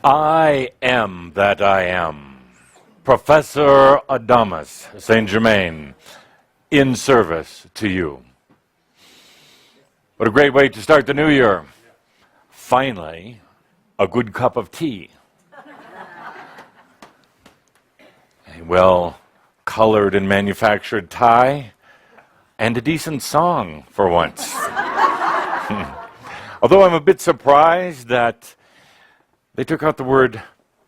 I am that I am. Professor Adamus Saint Germain, in service to you. What a great way to start the new year. Finally, a good cup of tea. A well-colored and manufactured tie, and a decent song for once. Although I'm a bit surprised that they took out the word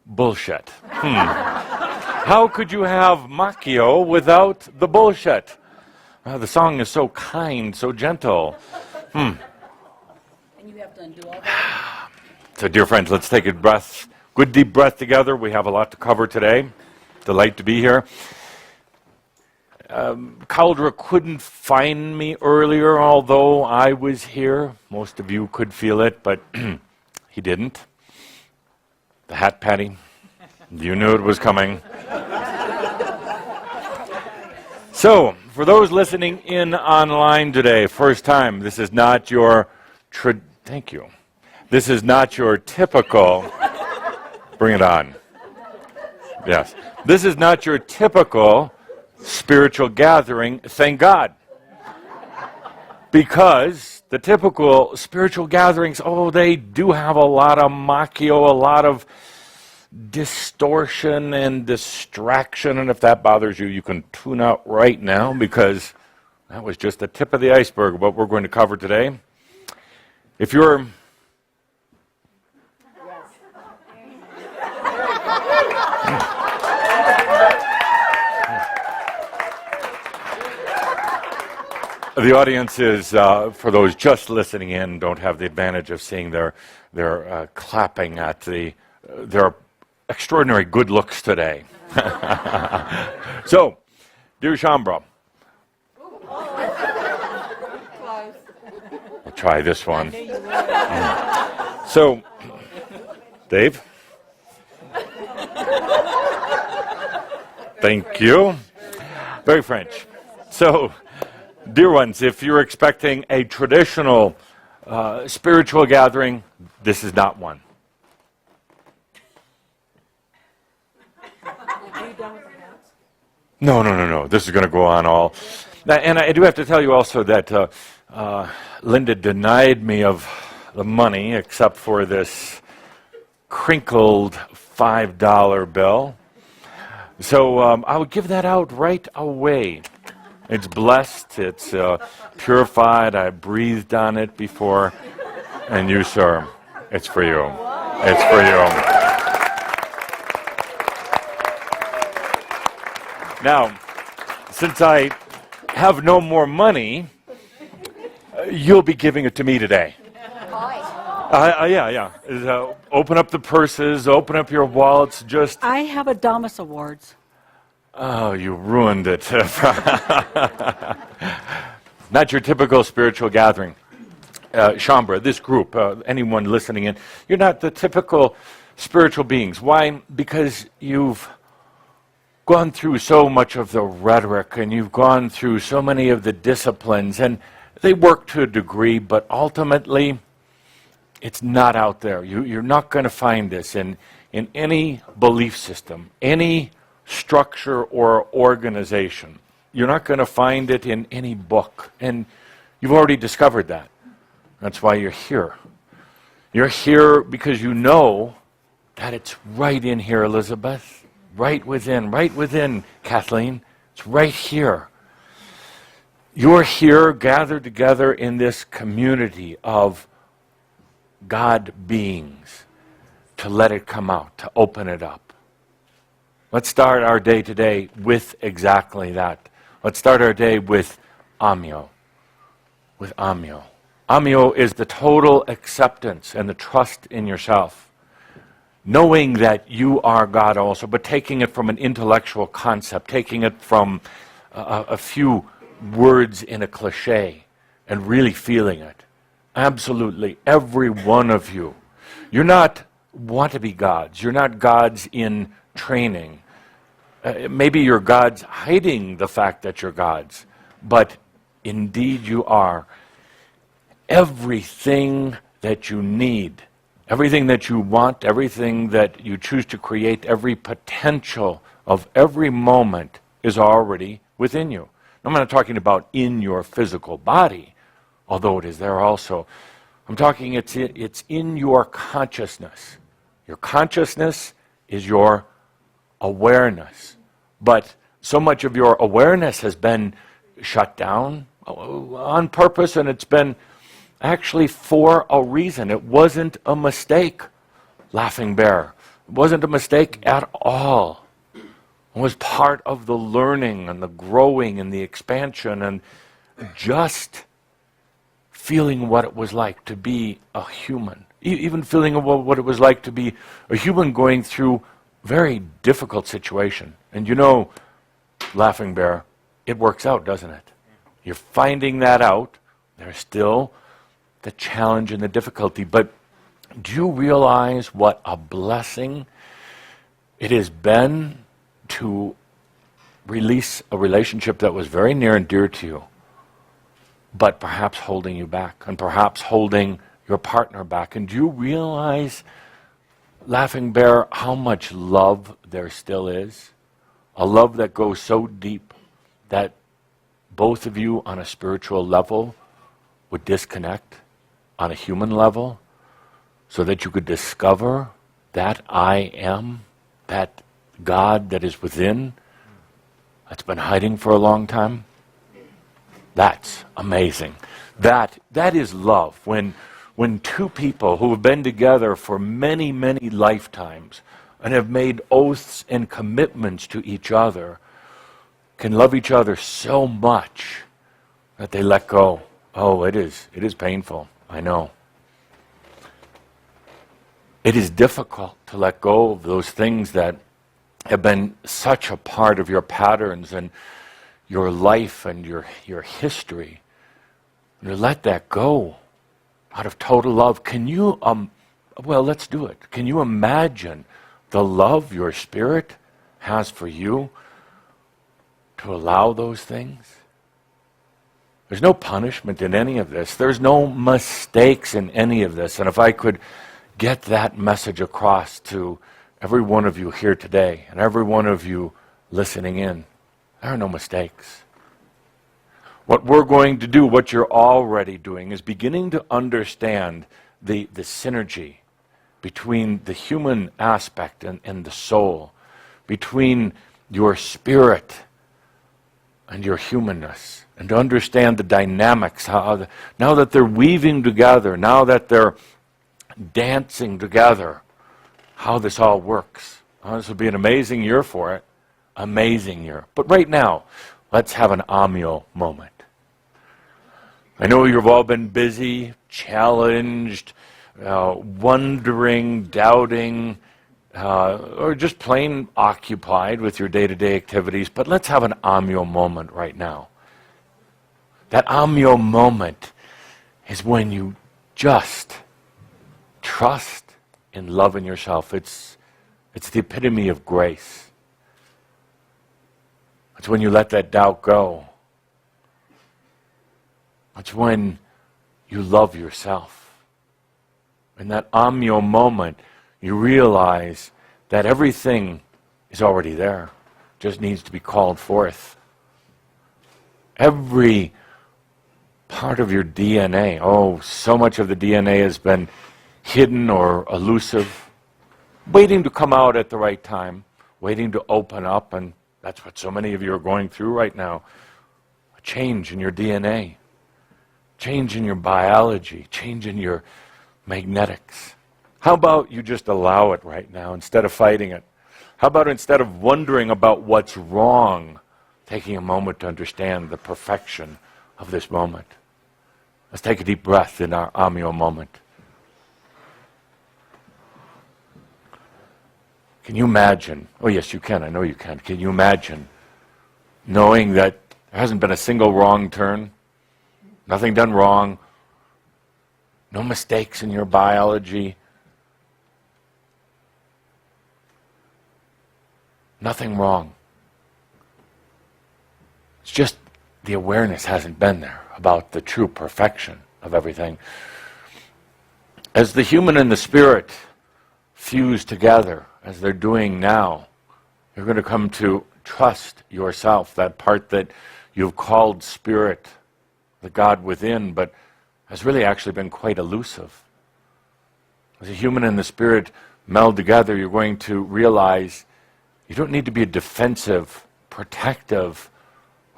bullshit. How could you have macchio without the bullshit? The song is so kind, so gentle. And you have to undo all that? So, dear friends, let's take a breath, good deep breath together. We have a lot to cover today. Delight to be here. Caldra couldn't find me earlier, although I was here. Most of you could feel it, but he didn't. The hat patty. You knew it was coming. So, for those listening in online today, first time, this is not your thank you. This is not your typical bring it on. Yes. This is not your typical spiritual gathering, thank God. Because the typical spiritual gatherings, they do have a lot of macchio, a lot of distortion and distraction, and if that bothers you, you can tune out right now, because that was just the tip of the iceberg of what we're going to cover today. If you're the audience is, for those just listening in, don't have the advantage of seeing their clapping at their extraordinary good looks today. So, dear Shambra, I'll try this one. So, Dave, thank you. Very French. So, dear ones, if you're expecting a traditional spiritual gathering, this is not one. Are you done with the hats? No. This is going to go on all. And I do have to tell you also that Linda denied me of the money except for this crinkled $5 bill. So I would give that out right away. It's blessed, it's purified, I breathed on it before, and you, sir, it's for you. It's for you. Now, since I have no more money, you'll be giving it to me today. Yeah. Open up the purses, open up your wallets, just... I have Adamus Awards. Oh, you ruined it. Not your typical spiritual gathering. Shambra, this group, anyone listening in, you're not the typical spiritual beings. Why? Because you've gone through so much of the rhetoric, and you've gone through so many of the disciplines, and they work to a degree, but ultimately, it's not out there. You're not going to find this in any belief system, any structure or organization. You're not going to find it in any book, and you've already discovered that. That's why you're here. You're here because you know that it's right in here, Elizabeth. Right within, Kathleen. It's right here. You're here gathered together in this community of God beings to let it come out, to open it up. Let's start our day today with exactly that. Let's start our day with Amio. With Amio. Amio is the total acceptance and the trust in yourself. Knowing that you are God also, but taking it from an intellectual concept, taking it from a few words in a cliche, and really feeling it. Absolutely, every one of you. You're not want-to-be gods. You're not gods in training. Maybe you're gods hiding the fact that you're gods, but indeed you are. Everything that you need everything that you want, everything that you choose to create, every potential of every moment is already within you. I'm not talking about in your physical body, although it is there also. I'm talking it's in your consciousness. Your consciousness is your awareness. But so much of your awareness has been shut down on purpose, and it's been actually for a reason. It wasn't a mistake, Laughing Bear. It wasn't a mistake at all. It was part of the learning and the growing and the expansion and just feeling what it was like to be a human. Even feeling what it was like to be a human going through very difficult situation. And you know, Laughing Bear, it works out, doesn't it? You're finding that out. There's still the challenge and the difficulty. But do you realize what a blessing it has been to release a relationship that was very near and dear to you, but perhaps holding you back, and perhaps holding your partner back? And do you realize, Laughing Bear, how much love there still is? A love that goes so deep that both of you on a spiritual level would disconnect on a human level so that you could discover that I am, that God that is within, that's been hiding for a long time. That's amazing. That is love. When two people who have been together for many, many lifetimes and have made oaths and commitments to each other can love each other so much that they let go. Oh, it is painful, I know. It is difficult to let go of those things that have been such a part of your patterns and your life and your history. You let that go out of total love. Can you, well, let's do it. Can you imagine the love your spirit has for you to allow those things? There's no punishment in any of this. There's no mistakes in any of this. And if I could get that message across to every one of you here today and every one of you listening in, there are no mistakes. What we're going to do, what you're already doing, is beginning to understand the synergy between the human aspect and the soul, between your spirit and your humanness, and to understand the dynamics, how now that they're weaving together, now that they're dancing together, how this all works. This will be an amazing year for it. Amazing year. But right now, let's have an Amyo moment. I know you've all been busy, challenged, wondering, doubting, or just plain occupied with your day-to-day activities, but let's have an Amyo moment right now. That Amyo moment is when you just trust and love in yourself. It's the epitome of grace. It's when you let that doubt go. It's when you love yourself. In that Amyo moment, you realize that everything is already there. Just needs to be called forth. Every part of your DNA, so much of the DNA has been hidden or elusive, waiting to come out at the right time, waiting to open up, and that's what so many of you are going through right now. A change in your DNA, change in your biology, change in your magnetics. How about you just allow it right now instead of fighting it? How about instead of wondering about what's wrong, taking a moment to understand the perfection of this moment? Let's take a deep breath in our Amyo moment. Can you imagine? Oh, yes, you can. I know you can. Can you imagine knowing that there hasn't been a single wrong turn, nothing done wrong, no mistakes in your biology, nothing wrong. It's just the awareness hasn't been there about the true perfection of everything. As the human and the spirit fuse together, as they're doing now, you're going to come to trust yourself, that part that you've called spirit, the God within, but has really actually been quite elusive. As the human and the spirit meld together, you're going to realize you don't need to be defensive, protective,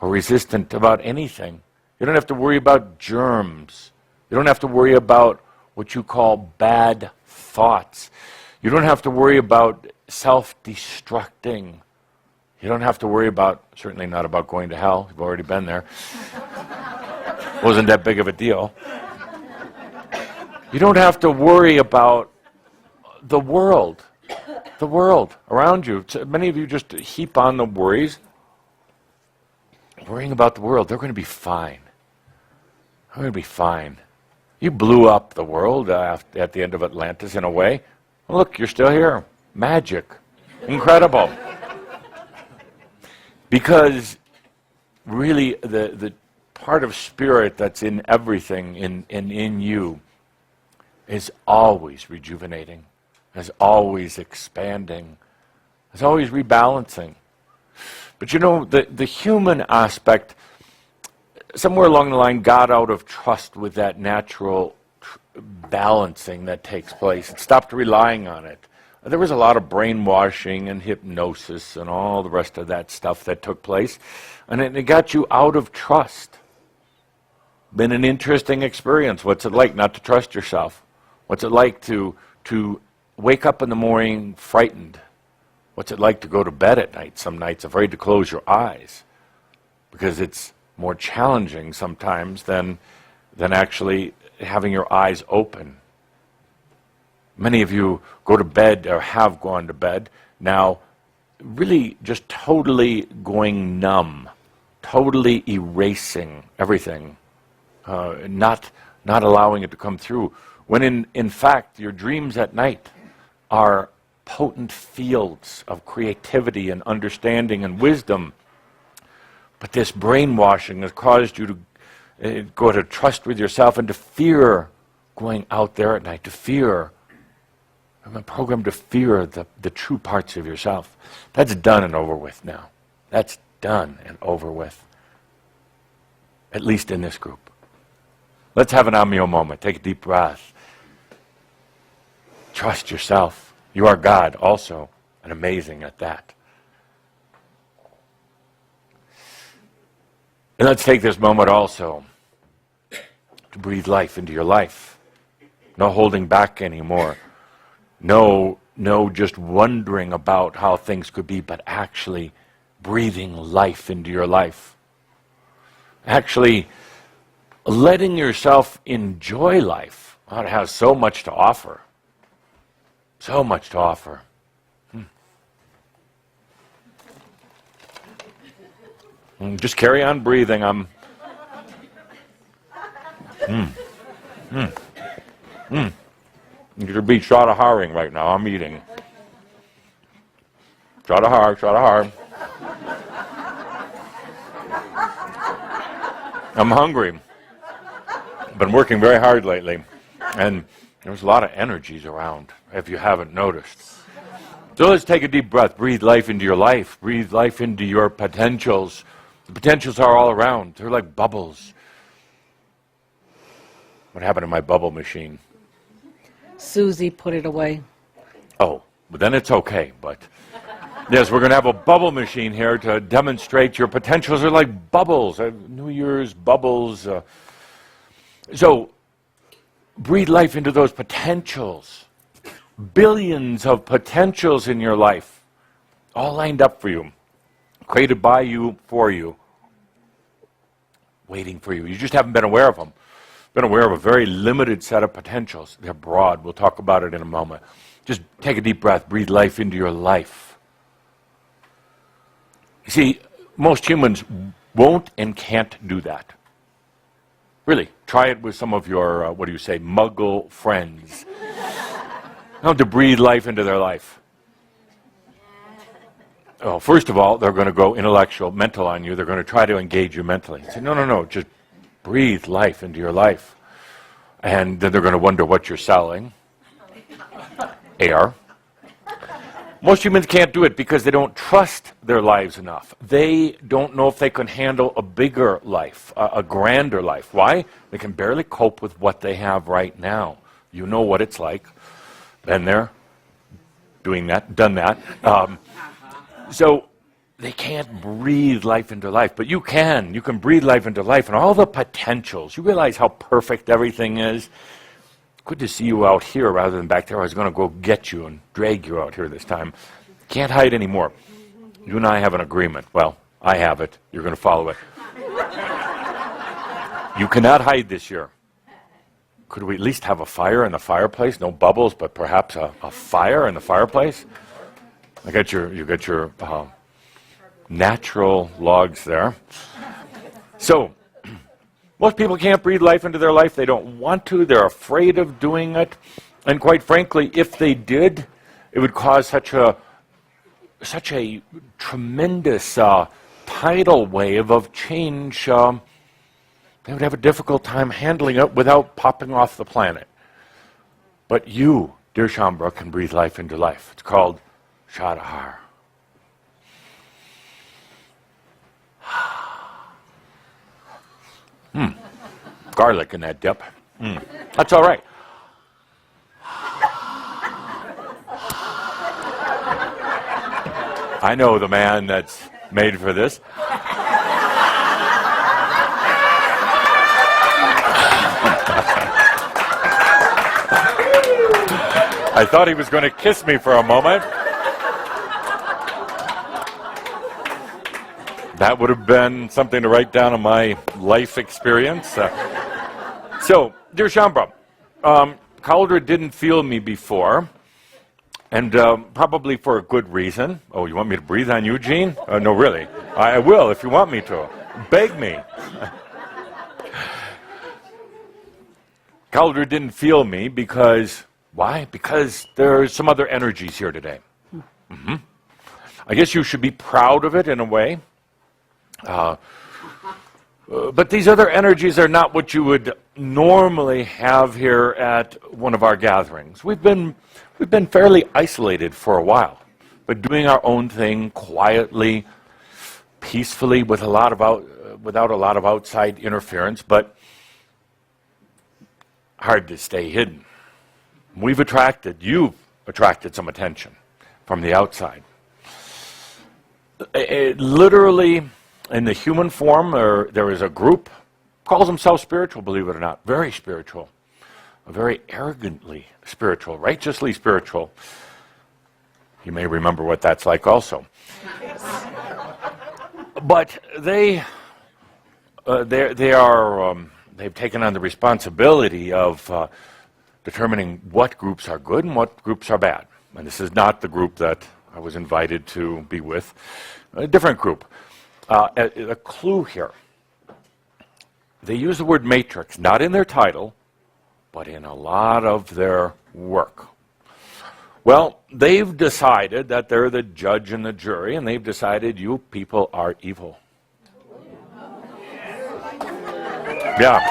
or resistant about anything. You don't have to worry about germs. You don't have to worry about what you call bad thoughts. You don't have to worry about self-destructing. You don't have to worry about, certainly not about going to hell. You've already been there. Wasn't that big of a deal. You don't have to worry about the world around you. So many of you just heap on the worries. Worrying about the world, they're going to be fine. They're going to be fine. You blew up the world at the end of Atlantis in a way. Look, you're still here. Magic. Incredible. Because really the part of spirit that's in everything, in you, is always rejuvenating, is always expanding, is always rebalancing. But you know, the human aspect, somewhere along the line, got out of trust with that natural balancing that takes place. It stopped relying on it. There was a lot of brainwashing and hypnosis and all the rest of that stuff that took place, and it got you out of trust. Been an interesting experience. What's it like not to trust yourself? What's it like to wake up in the morning frightened? What's it like to go to bed at night, some nights afraid to close your eyes? Because it's more challenging sometimes than actually having your eyes open. Many of you go to bed or have gone to bed now really just totally going numb, totally erasing everything, not allowing it to come through. When in fact your dreams at night are potent fields of creativity and understanding and wisdom. But this brainwashing has caused you to go to trust with yourself and to fear going out there at night, to fear. I'm programmed to fear the true parts of yourself. That's done and over with now. That's done and over with. At least in this group. Let's have an Amyo moment. Take a deep breath. Trust yourself. You are God also, and amazing at that. And let's take this moment also to breathe life into your life. No holding back anymore. No just wondering about how things could be, but actually breathing life into your life. Actually letting yourself enjoy life. Oh, it has so much to offer. So much to offer. Just carry on breathing. You should be Shaudaharing right now. I'm eating. Shaudahar. I'm hungry. Been working very hard lately, and there's a lot of energies around, if you haven't noticed. So let's take a deep breath. Breathe life into your life. Breathe life into your potentials. The potentials are all around. They're like bubbles. What happened to my bubble machine? Susie put it away. Oh, but then it's okay. But yes, we're going to have a bubble machine here to demonstrate your potentials are like bubbles. New Year's bubbles. So breathe life into those potentials. Billions of potentials in your life, all lined up for you, created by you, for you, waiting for you. You just haven't been aware of them. Been aware of a very limited set of potentials. They're broad. We'll talk about it in a moment. Just take a deep breath. Breathe life into your life. You see, most humans won't and can't do that. Really, try it with some of your, muggle friends. To breathe life into their life. Oh, first of all, they're going to go intellectual, mental on you. They're going to try to engage you mentally. Say, no, just breathe life into your life. And then they're going to wonder what you're selling. Air. Most humans can't do it because they don't trust their lives enough. They don't know if they can handle a bigger life, a grander life. Why? They can barely cope with what they have right now. You know what it's like. Been there, doing that, done that. So they can't breathe life into life, but you can. You can breathe life into life and all the potentials. You realize how perfect everything is. Good to see you out here rather than back there. I was going to go get you and drag you out here this time. Can't hide anymore. You and I have an agreement. Well, I have it. You're going to follow it. You cannot hide this year. Could we at least have a fire in the fireplace? No bubbles, but perhaps a fire in the fireplace? You got your natural logs there. So, most people can't breathe life into their life. They don't want to. They're afraid of doing it. And quite frankly, if they did, it would cause such a tremendous tidal wave of change. They would have a difficult time handling it without popping off the planet. But you, dear Shambra, can breathe life into life. It's called Shoud. Garlic in that dip. That's all right. I know the man that's made for this. I thought he was going to kiss me for a moment. That would have been something to write down in my life experience. So, dear Shambra, Cauldre didn't feel me before, and probably for a good reason. Oh, you want me to breathe on you, Gene? No, really. I will if you want me to. Beg me. Cauldre didn't feel me because, why? Because there's some other energies here today. I guess you should be proud of it in a way. But these other energies are not what you would normally have here at one of our gatherings. We've been fairly isolated for a while, but doing our own thing quietly, peacefully, without a lot of outside interference, but hard to stay hidden. You've attracted some attention from the outside. Literally, in the human form, there is a group, calls themselves spiritual, believe it or not, very spiritual, very arrogantly spiritual, righteously spiritual. You may remember what that's like also. But they've taken on the responsibility of determining what groups are good and what groups are bad. And this is not the group that I was invited to be with, a different group. A clue here. They use the word matrix, not in their title, but in a lot of their work. Well, they've decided that they're the judge and the jury, and they've decided you people are evil. Yeah.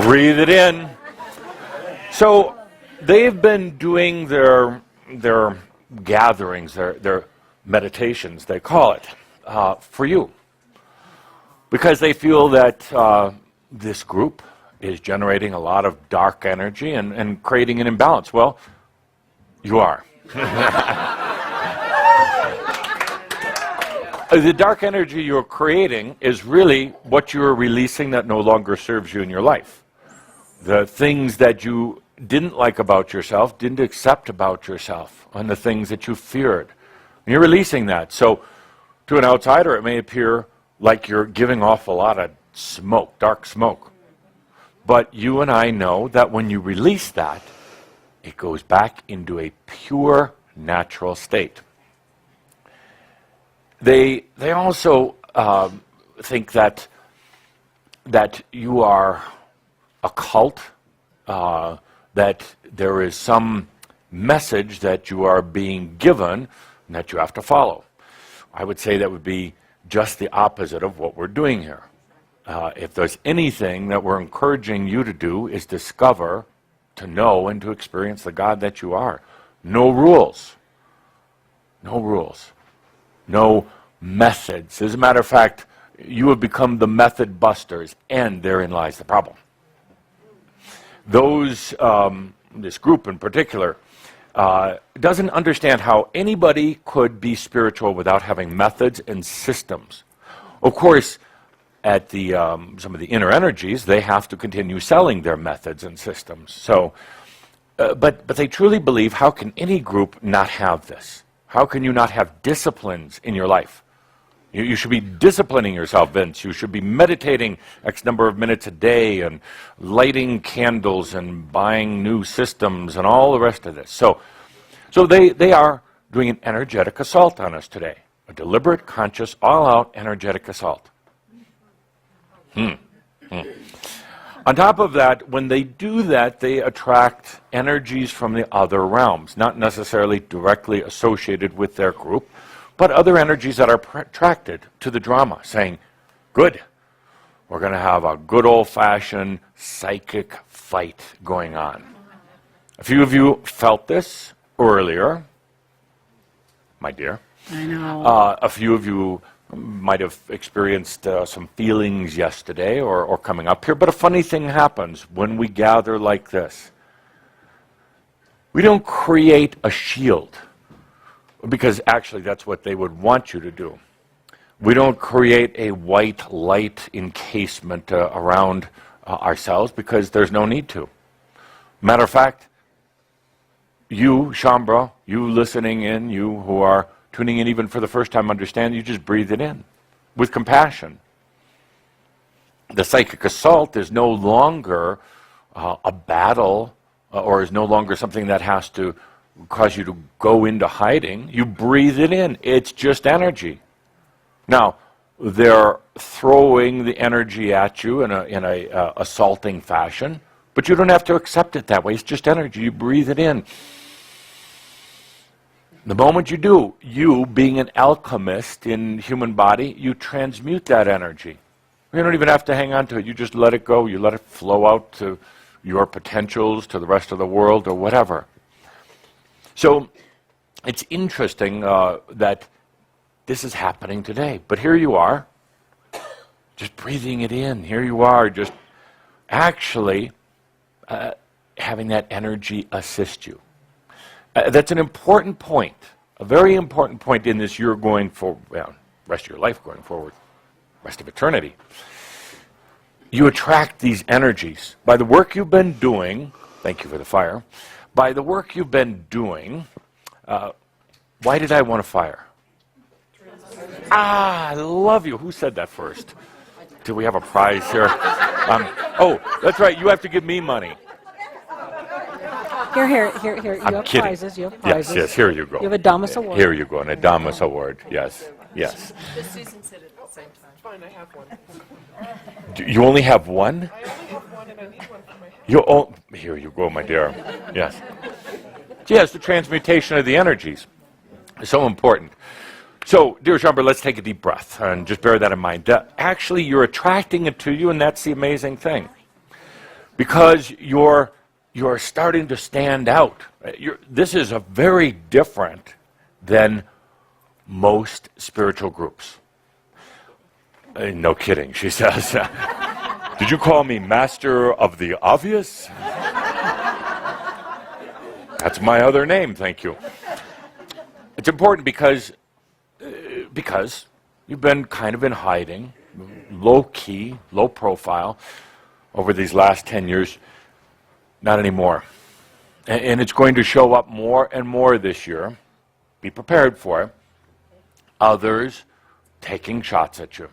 Breathe it in. So they've been doing their gatherings, their meditations, they call it, for you. Because they feel that this group is generating a lot of dark energy and creating an imbalance. Well, you are. The dark energy you're creating is really what you're releasing that no longer serves you in your life. The things that you didn't like about yourself, didn't accept about yourself, and the things that you feared. And you're releasing that. So to an outsider, it may appear like you're giving off a lot of smoke, dark smoke. But you and I know that when you release that, it goes back into a pure, natural state. They also think that you are a cult, that there is some message that you are being given and that you have to follow. I would say that would be just the opposite of what we're doing here. If there's anything that we're encouraging you to do is discover, to know, and to experience the God that you are. No rules. No rules. No methods. As a matter of fact, you have become the method busters, and therein lies the problem. This group in particular, doesn't understand how anybody could be spiritual without having methods and systems. Of course, at some of the inner energies, they have to continue selling their methods and systems. So, but they truly believe, how can any group not have this? How can you not have disciplines in your life? You should be disciplining yourself, Vince. You should be meditating X number of minutes a day and lighting candles and buying new systems and all the rest of this. So they are doing an energetic assault on us today. A deliberate, conscious, all-out energetic assault. On top of that, when they do that, they attract energies from the other realms, not necessarily directly associated with their group, but other energies that are attracted to the drama, saying, good, we're going to have a good old-fashioned psychic fight going on. A few of you felt this earlier, my dear. I know. A few of you might have experienced some feelings yesterday or coming up here, but a funny thing happens when we gather like this. We don't create a shield, because actually that's what they would want you to do. We don't create a white light encasement around ourselves, because there's no need to. Matter of fact, you, Shambra, you listening in, you who are tuning in even for the first time, understand, you just breathe it in with compassion. The psychic assault is no longer a battle or is no longer something that has to cause you to go into hiding. You breathe it in. It's just energy. Now, they're throwing the energy at you in a assaulting fashion, but you don't have to accept it that way. It's just energy. You breathe it in. The moment you do, you, being an alchemist in human body, you transmute that energy. You don't even have to hang on to it. You just let it go. You let it flow out to your potentials, to the rest of the world, or whatever. So it's interesting that this is happening today. But here you are, just breathing it in. Here you are, just actually having that energy assist you. That's an important point, a very important point in this you're going for, well, rest of your life going forward, rest of eternity. You attract these energies. By the work you've been doing, thank you for the fire, by the work you've been doing, why did I want a fire? I love you. Who said that first? Do we have a prize here? Oh, that's right. You have to give me money. Here. You have kidding. prizes. You have prizes. Yes, here you go. You have a Damas Award. Here you go, an Adamus Award. Yes. Does Susan sit at the same time? Fine, I have one. You only have one? I only have one, and I need one for my Here you go, my dear. Yes. Yes, the transmutation of the energies is so important. So, dear Shambra, let's take a deep breath and just bear that in mind. Actually, you're attracting it to you, and that's the amazing thing. Because you're starting to stand out. This is a very different than most spiritual groups. No kidding, she says. Did you call me master of the obvious? That's my other name, thank you. It's important because you've been kind of in hiding, low-key, low profile, over these last 10 years. Not anymore. And it's going to show up more and more this year. Be prepared for it. Others taking shots at you.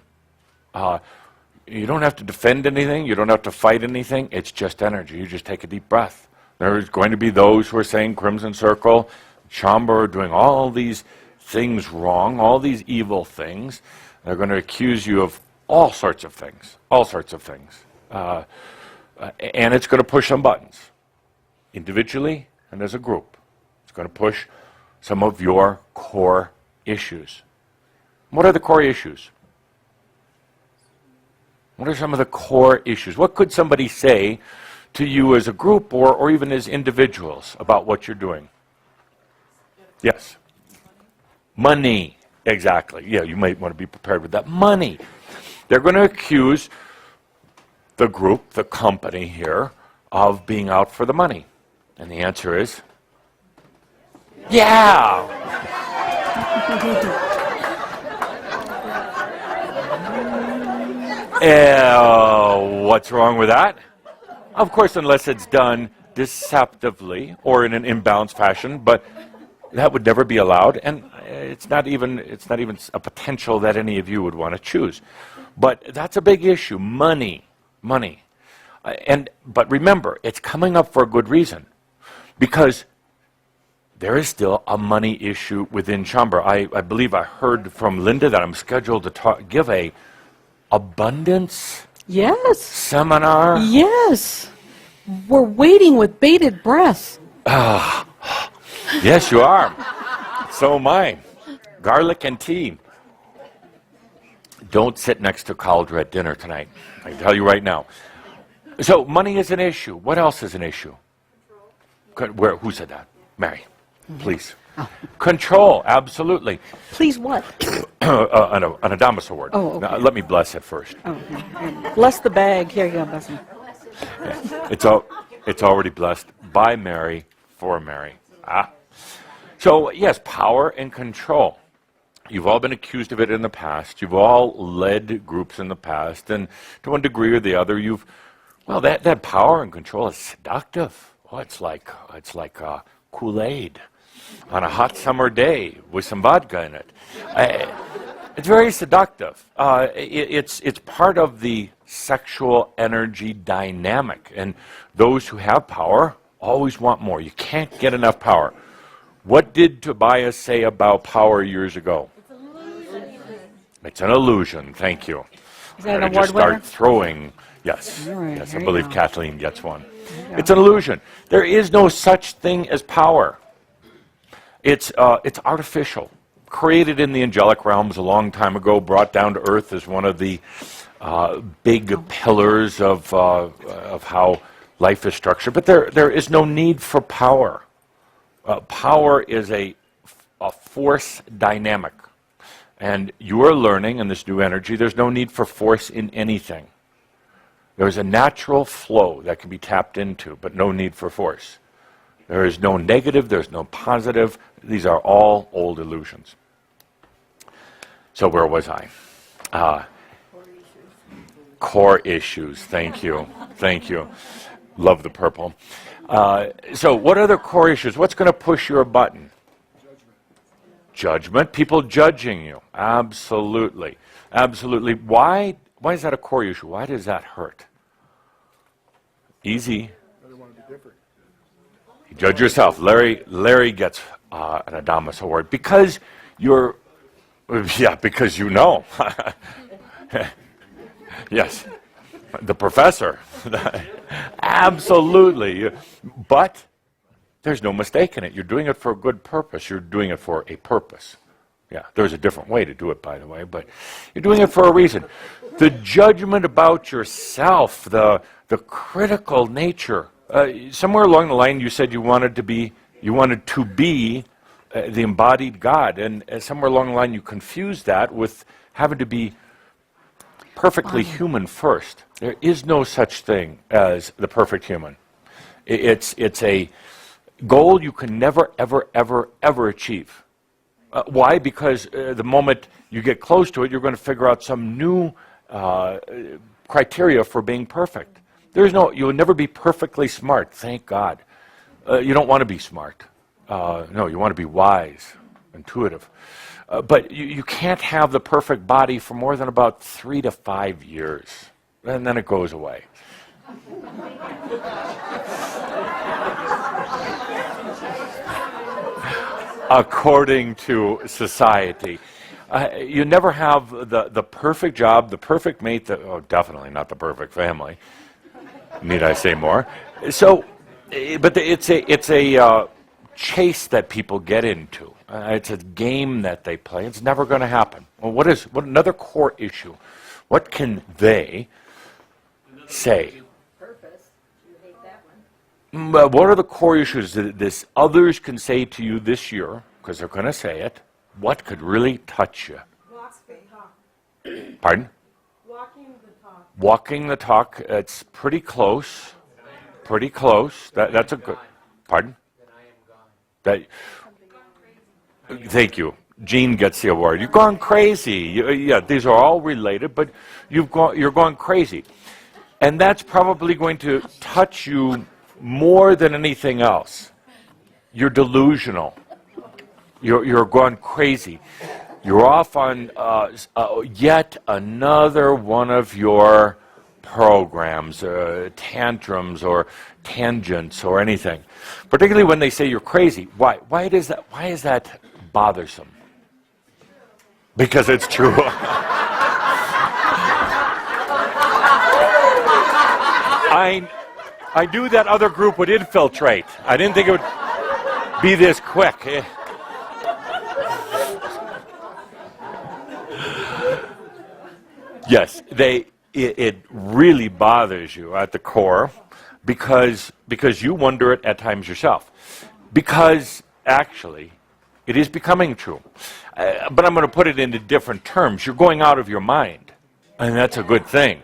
You don't have to defend anything. You don't have to fight anything. It's just energy. You just take a deep breath. There's going to be those who are saying Crimson Circle, Shambra are doing all these things wrong, all these evil things. They're going to accuse you of all sorts of things. And it's going to push some buttons, individually and as a group. It's going to push some of your core issues. What are the core issues? What are some of the core issues? What could somebody say to you as a group or even as individuals about what you're doing? Yes. Money. Exactly. Yeah, you might want to be prepared with that. Money. They're going to accuse the group, the company here, of being out for the money. And the answer is, yeah. What's wrong with that? Of course, unless it's done deceptively or in an imbalanced fashion, but that would never be allowed, and it's not even a potential that any of you would want to choose. But that's a big issue, money. But remember, it's coming up for a good reason, because there is still a money issue within Chamber. I believe I heard from Linda that I'm scheduled to give a abundance Yes. seminar. Yes. We're waiting with bated breath. Yes, you are. So am I. Garlic and tea. Don't sit next to Cauldre at dinner tonight. I can tell you right now. So money is an issue. What else is an issue? Who said that? Mary, please. Oh. Control, absolutely. Please what? An Adamus Award. Oh, okay. Now, let me bless it first. Oh, okay. Bless the bag. Here you go, bless him. It's already blessed by Mary, for Mary. So, yes, power and control. You've all been accused of it in the past. You've all led groups in the past. And to one degree or the other, that power and control is seductive. Oh, it's like Kool-Aid on a hot summer day with some vodka in it. It's very seductive. It's part of the sexual energy dynamic. And those who have power always want more. You can't get enough power. What did Tobias say about power years ago? It's an illusion. Thank you. Is that an I'm award just start winner? throwing. Yes. All right, Yes, I here you believe go. Kathleen gets one. It's an illusion. There is no such thing as power. It's artificial, created in the angelic realms a long time ago, brought down to earth as one of the big pillars of how life is structured. But there is no need for power. Power is a force dynamic. And you are learning in this new energy, there's no need for force in anything. There's a natural flow that can be tapped into, but no need for force. There is no negative, there's no positive. These are all old illusions. So where was I? Core issues. Thank you. Thank you. Love the purple. So what are the core issues? What's going to push your button? Judgment. People judging you. Absolutely. Absolutely. Why is that a core issue? Why does that hurt? Easy. You judge yourself. Larry gets an Adamus Award because because you know. Yes. The professor. Absolutely. But there's no mistake in it. You're doing it for a good purpose. You're doing it for a purpose. Yeah, there's a different way to do it, by the way, but you're doing it for a reason. The judgment about yourself, the critical nature. Somewhere along the line, you said you wanted to be the embodied God, and somewhere along the line, you confused that with having to be perfectly human first. There is no such thing as the perfect human. It's a goal you can never, ever, ever, ever achieve. Why? Because the moment you get close to it, you're going to figure out some new criteria for being perfect. You'll never be perfectly smart, thank God. You don't want to be smart. No, you want to be wise, intuitive. But you can't have the perfect body for more than about 3 to 5 years, and then it goes away. According to society. You never have the perfect job, the perfect mate, definitely not the perfect family. Need I say more? So, but it's a chase that people get into. It's a game that they play. It's never going to happen. Well, what another core issue? What can they, say? Purpose, you hate that one. But what are the core issues that this others can say to you this year, because they're going to say it, what could really touch you? Pardon? Walking the talk. It's pretty close. Pretty close. That's a good. Pardon? That. Thank you. Gene gets the award. You've gone crazy. Yeah, these are all related, but you're going crazy, and that's probably going to touch you more than anything else. You're delusional. You're going crazy. You're off on yet another one of your programs, tantrums or tangents or anything. Particularly when they say you're crazy. Why? Why is that bothersome? Because it's true. I knew that other group would infiltrate. I didn't think it would be this quick. Yes, it really bothers you at the core because you wonder it at times yourself. Because actually, it is becoming true. But I'm going to put it into different terms. You're going out of your mind, and that's a good thing.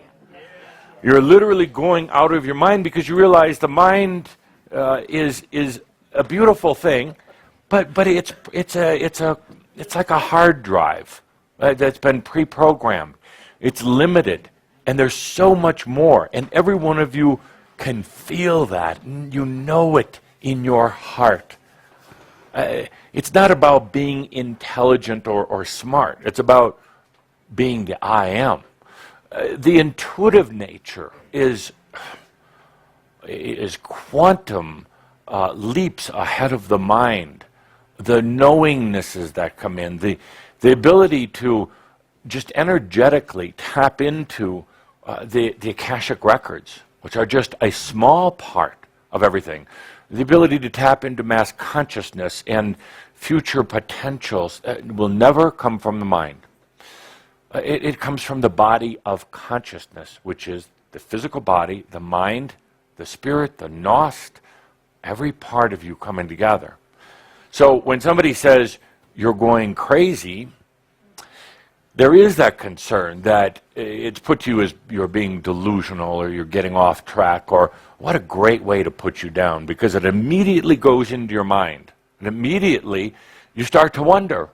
You're literally going out of your mind because you realize the mind is a beautiful thing, but it's like a hard drive that's been pre-programmed. It's limited, and there's so much more, and every one of you can feel that. You know it in your heart. It's not about being intelligent or smart. It's about being the I am. The intuitive nature is quantum leaps ahead of the mind. The knowingnesses that come in, the ability to just energetically tap into the Akashic records, which are just a small part of everything. The ability to tap into mass consciousness and future potentials will never come from the mind. It comes from the body of consciousness, which is the physical body, the mind, the spirit, the Nost, every part of you coming together. So when somebody says you're going crazy, there is that concern that it's put to you as you're being delusional or you're getting off track, or what a great way to put you down, because it immediately goes into your mind. And immediately you start to wonder,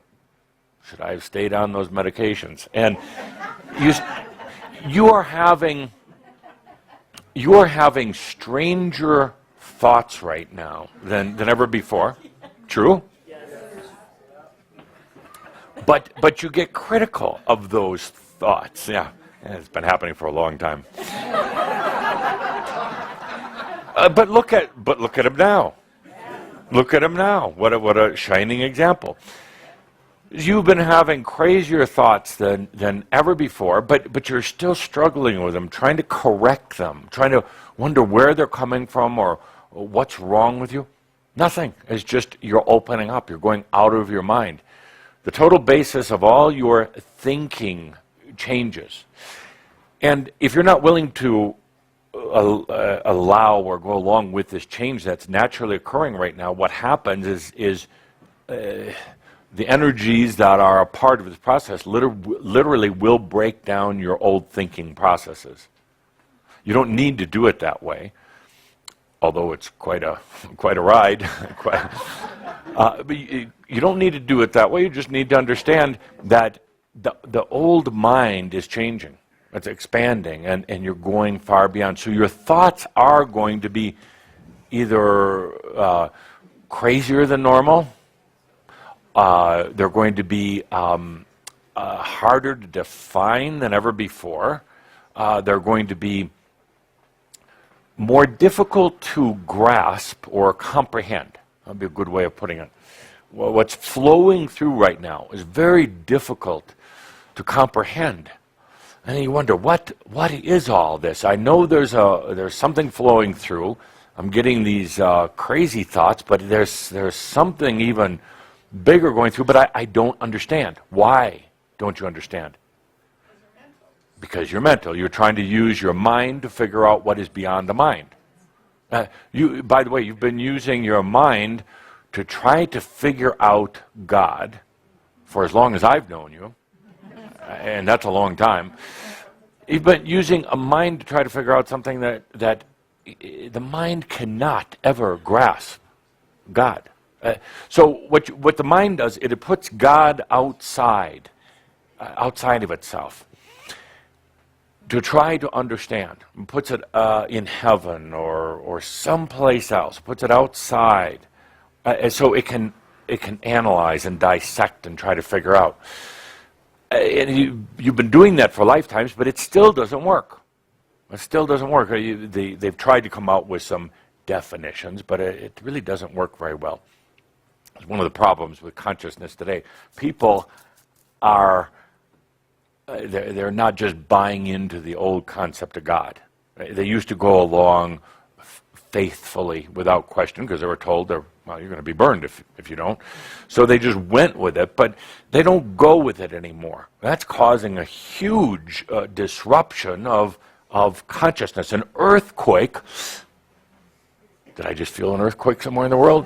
should I have stayed on those medications? And you are having stranger thoughts right now than ever before. True? But you get critical of those thoughts. Yeah, it's been happening for a long time. But look at him now. Look at him now. What a shining example. You've been having crazier thoughts than ever before, but you're still struggling with them, trying to correct them, trying to wonder where they're coming from or what's wrong with you. Nothing. It's just you're opening up. You're going out of your mind. The total basis of all your thinking changes. And if you're not willing to allow or go along with this change that's naturally occurring right now, what happens is the energies that are a part of this process literally will break down your old thinking processes. You don't need to do it that way, although it's quite a ride. But you don't need to do it that way. You just need to understand that the old mind is changing. It's expanding, and you're going far beyond. So your thoughts are going to be either crazier than normal. They're going to be harder to define than ever before. They're going to be more difficult to grasp or comprehend. That would be a good way of putting it. Well, what's flowing through right now is very difficult to comprehend. And you wonder, what is all this? I know there's something flowing through. I'm getting these crazy thoughts, but there's something even bigger going through, but I don't understand. Why don't you understand? because you're mental. You're trying to use your mind to figure out what is beyond the mind. By the way, you've been using your mind to try to figure out God for as long as I've known you, and that's a long time. You've been using a mind to try to figure out something that the mind cannot ever grasp, God. So what the mind does, it puts God outside of itself to try to understand, and puts it in heaven or someplace else, puts it outside, so it can analyze and dissect and try to figure out. And you've been doing that for lifetimes, but it still doesn't work. It still doesn't work. They've tried to come out with some definitions, but it really doesn't work very well. It's one of the problems with consciousness today. People are they're not just buying into the old concept of God. They used to go along faithfully without question because they were told you're going to be burned if you don't. So they just went with it, but they don't go with it anymore. That's causing a huge disruption of consciousness. An earthquake. Did I just feel an earthquake somewhere in the world?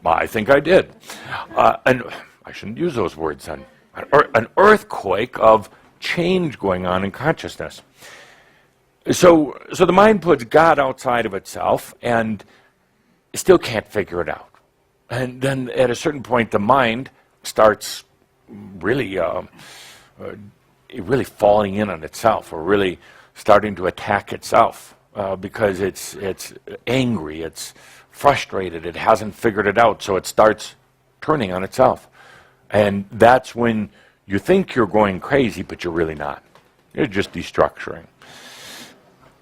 Well, I think I did. And I shouldn't use those words then. An earthquake of change going on in consciousness. So the mind puts God outside of itself and still can't figure it out. And then at a certain point, the mind starts really falling in on itself, or really starting to attack itself because it's angry, it's frustrated, it hasn't figured it out, so it starts turning on itself. And that's when you think you're going crazy, but you're really not. You're just destructuring.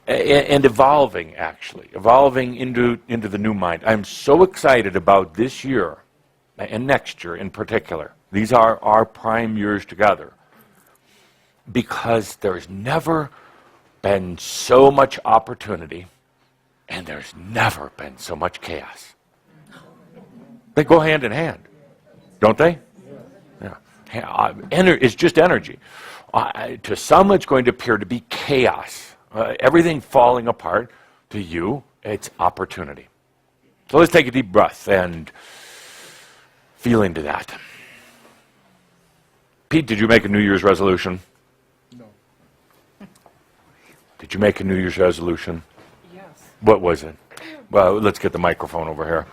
And evolving into the new mind. I'm so excited about this year and next year in particular. These are our prime years together because there's never been so much opportunity and there's never been so much chaos. They go hand in hand, don't they? Yeah. It's just energy. To some, it's going to appear to be chaos. Everything falling apart. To you, it's opportunity. So let's take a deep breath and feel into that. Pete, did you make a New Year's resolution? No. Did you make a New Year's resolution? Yes. What was it? Well, let's get the microphone over here.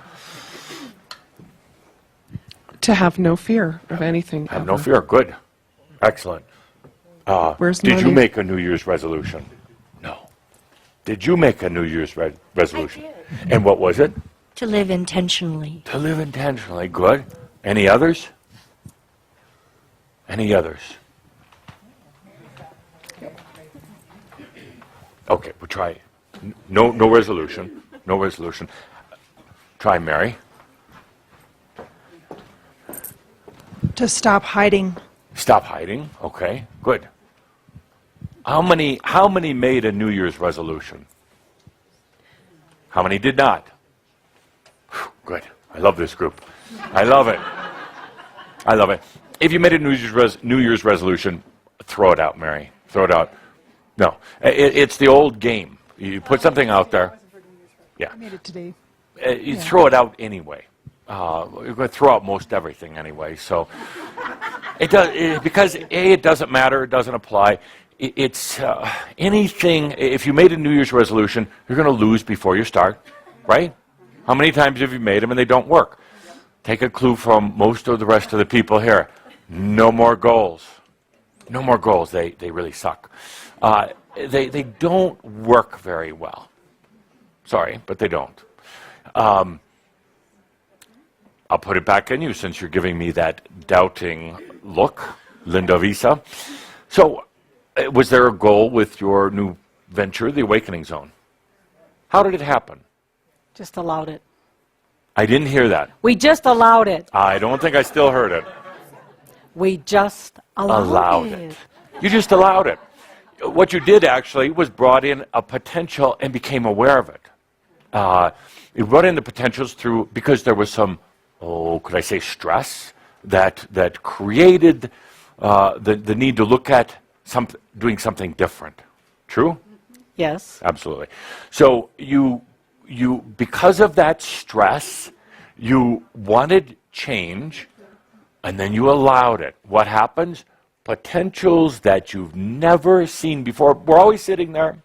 To have no fear of anything. Have no fear. Good. Excellent. Did you make a New Year's resolution? No. Did you make a New Year's resolution? I did. And what was it? To live intentionally. To live intentionally. Good. Any others? Any others? Okay, we'll try. No resolution. No resolution. Try Mary. To stop hiding. Stop hiding. Okay, good. How many made a New Year's resolution? How many did not? Whew, good. I love this group. I love it. I love it. If you made a New Year's resolution, throw it out, Mary. Throw it out. No, it's the old game. You put something out there. Yeah. I made it today. You throw it out anyway. You're going to throw out most everything anyway. So it does because it doesn't matter. It doesn't apply. It's anything. If you made a New Year's resolution, you're going to lose before you start, right? How many times have you made them and they don't work? Take a clue from most of the rest of the people here. No more goals. No more goals. They really suck. They don't work very well. Sorry, but they don't. I'll put it back on you since you're giving me that doubting look, Linda Visa. So, was there a goal with your new venture, the Awakening Zone? How did it happen? Just allowed it. I didn't hear that. We just allowed it. I don't think I still heard it. We just allowed it. You just allowed it. What you did actually was brought in a potential and became aware of it. You brought in the potentials because there was some, could I say stress that created the need to look at doing something different. True? Yes. Absolutely. So you because of that stress, you wanted change, and then you allowed it. What happens? Potentials that you've never seen before. We're always sitting there.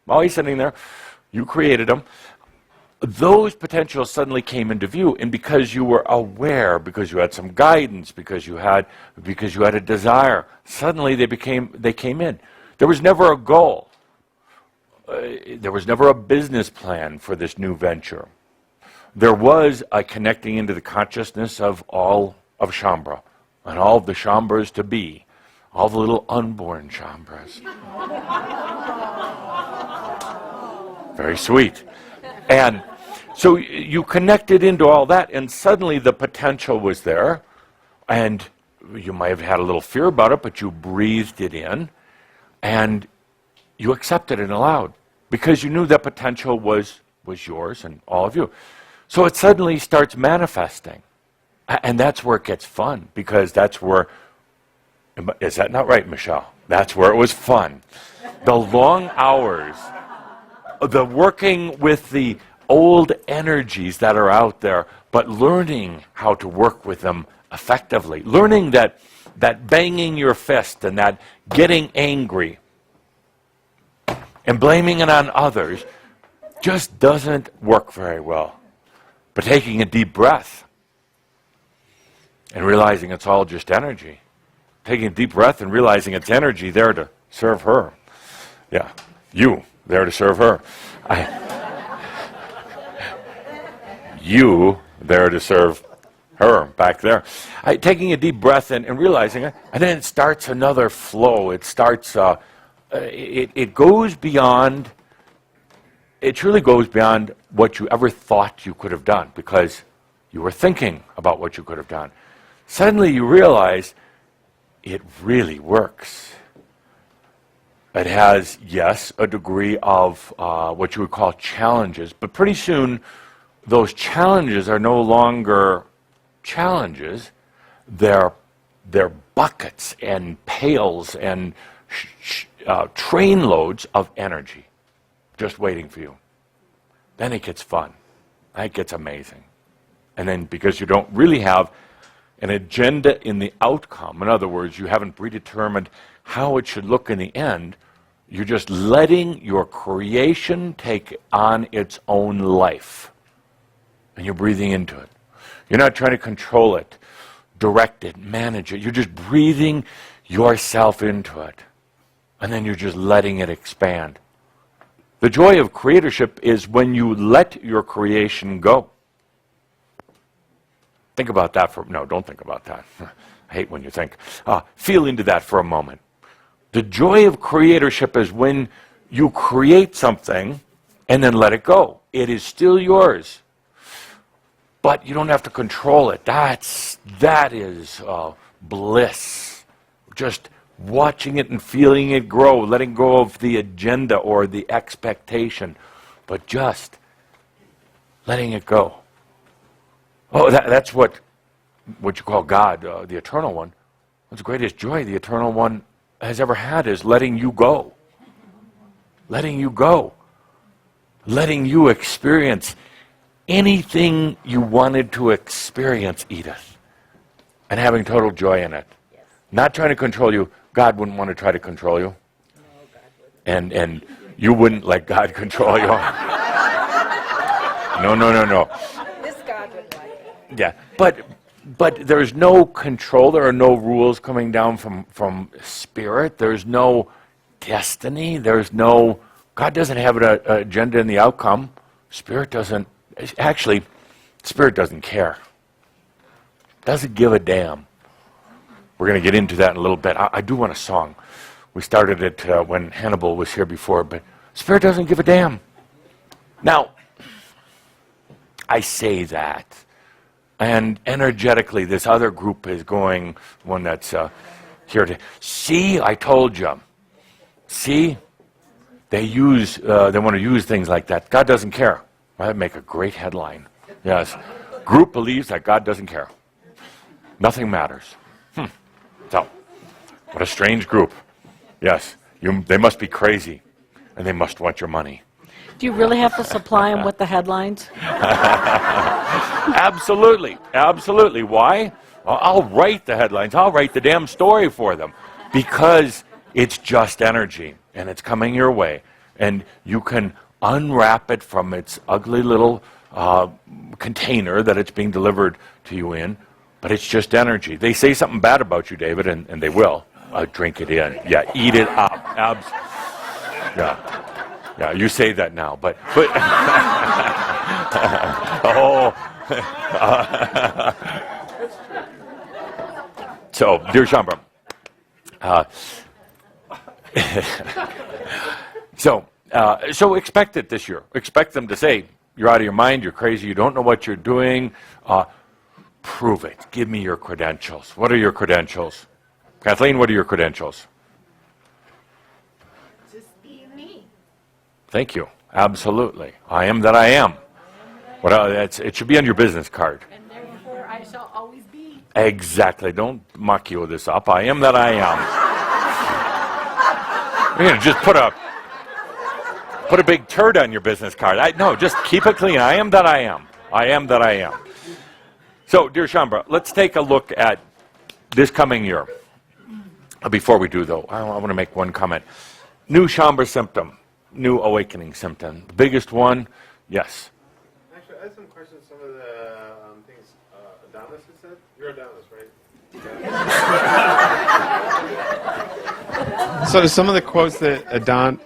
Always sitting there. You created them. Those potentials suddenly came into view, and because you were aware, because you had some guidance, because you had a desire, suddenly they came in. There was never a goal. There was never a business plan for this new venture. There was a connecting into the consciousness of all of Shaumbra and all of the Shaumbras to be, all the little unborn Shaumbras. Very sweet. And so you connected into all that, and suddenly the potential was there, and you might have had a little fear about it, but you breathed it in, and you accepted it and allowed, because you knew that potential was yours and all of you. So it suddenly starts manifesting. And that's where it gets fun, because that's where, is that not right, Michelle? That's where it was fun. The long hours, the working with the old energies that are out there, but learning how to work with them effectively. Learning that banging your fist and that getting angry and blaming it on others just doesn't work very well. But taking a deep breath and realizing it's all just energy. Taking a deep breath and realizing it's energy there to serve her. Yeah, you there to serve her. You there to serve her back there. Taking a deep breath and realizing it, and then it starts another flow. It starts, it goes beyond, it truly goes beyond what you ever thought you could have done, because you were thinking about what you could have done. Suddenly you realize it really works. It has, yes, a degree of what you would call challenges, but pretty soon those challenges are no longer challenges. They're buckets and pails and train loads of energy just waiting for you. Then it gets fun. It gets amazing. And then because you don't really have an agenda in the outcome, in other words, you haven't predetermined how it should look in the end, you're just letting your creation take on its own life. And you're breathing into it. You're not trying to control it, direct it, manage it. You're just breathing yourself into it. And then you're just letting it expand. The joy of creatorship is when you let your creation go. Think about that don't think about that. I hate when you think. Feel into that for a moment. The joy of creatorship is when you create something and then let it go. It is still yours. But you don't have to control it. That is bliss. Just watching it and feeling it grow, letting go of the agenda or the expectation, but just letting it go. Oh, that's what you call God, the Eternal One. That's the greatest joy the Eternal One has ever had, is letting you go. Letting you go. Letting you experience anything you wanted to experience, Edith, and having total joy in it. Yes. Not trying to control you. God wouldn't want to try to control you. No, God wouldn't. And you wouldn't let God control you. No. This God would like it. Yeah, but there's no control. There are no rules coming down from spirit. There's no destiny. God doesn't have an agenda in the outcome. Spirit doesn't care. Doesn't give a damn. We're going to get into that in a little bit. I do want a song. We started it when Hannibal was here before, but Spirit doesn't give a damn. Now, I say that, and energetically, this other group is going, one that's here to, see, I told you. See, they want to use things like that. God doesn't care. Well, that'd make a great headline. Yes. Group believes that God doesn't care. Nothing matters. So, what a strange group. Yes. They must be crazy, and they must want your money. Do you really have to supply them with the headlines? Absolutely. Absolutely. Why? Well, I'll write the headlines. I'll write the damn story for them because it's just energy, and it's coming your way. And you can unwrap it from its ugly little container that it's being delivered to you in, but it's just energy. They say something bad about you, David, and they will. Drink it in. Yeah, eat it up. Yeah, you say that now, but oh. So, dear Shambra, so expect it this year. Expect them to say, you're out of your mind, you're crazy, you don't know what you're doing. Prove it. Give me your credentials. What are your credentials? Kathleen, what are your credentials? Just be me. Thank you. Absolutely. I am that I am. It should be on your business card. And therefore I shall always be. Exactly. Don't muck you this up. I am that I am. You're going to just put a big turd on your business card. No, just keep it clean. I am that I am. I am that I am. So, dear Shambra, let's take a look at this coming year. Before we do, though, I want to make one comment. New Shambra symptom, new awakening symptom. The biggest one, yes. Actually, I have some questions. Some of the things Adonis has said. You're Adonis, right? So some of the quotes that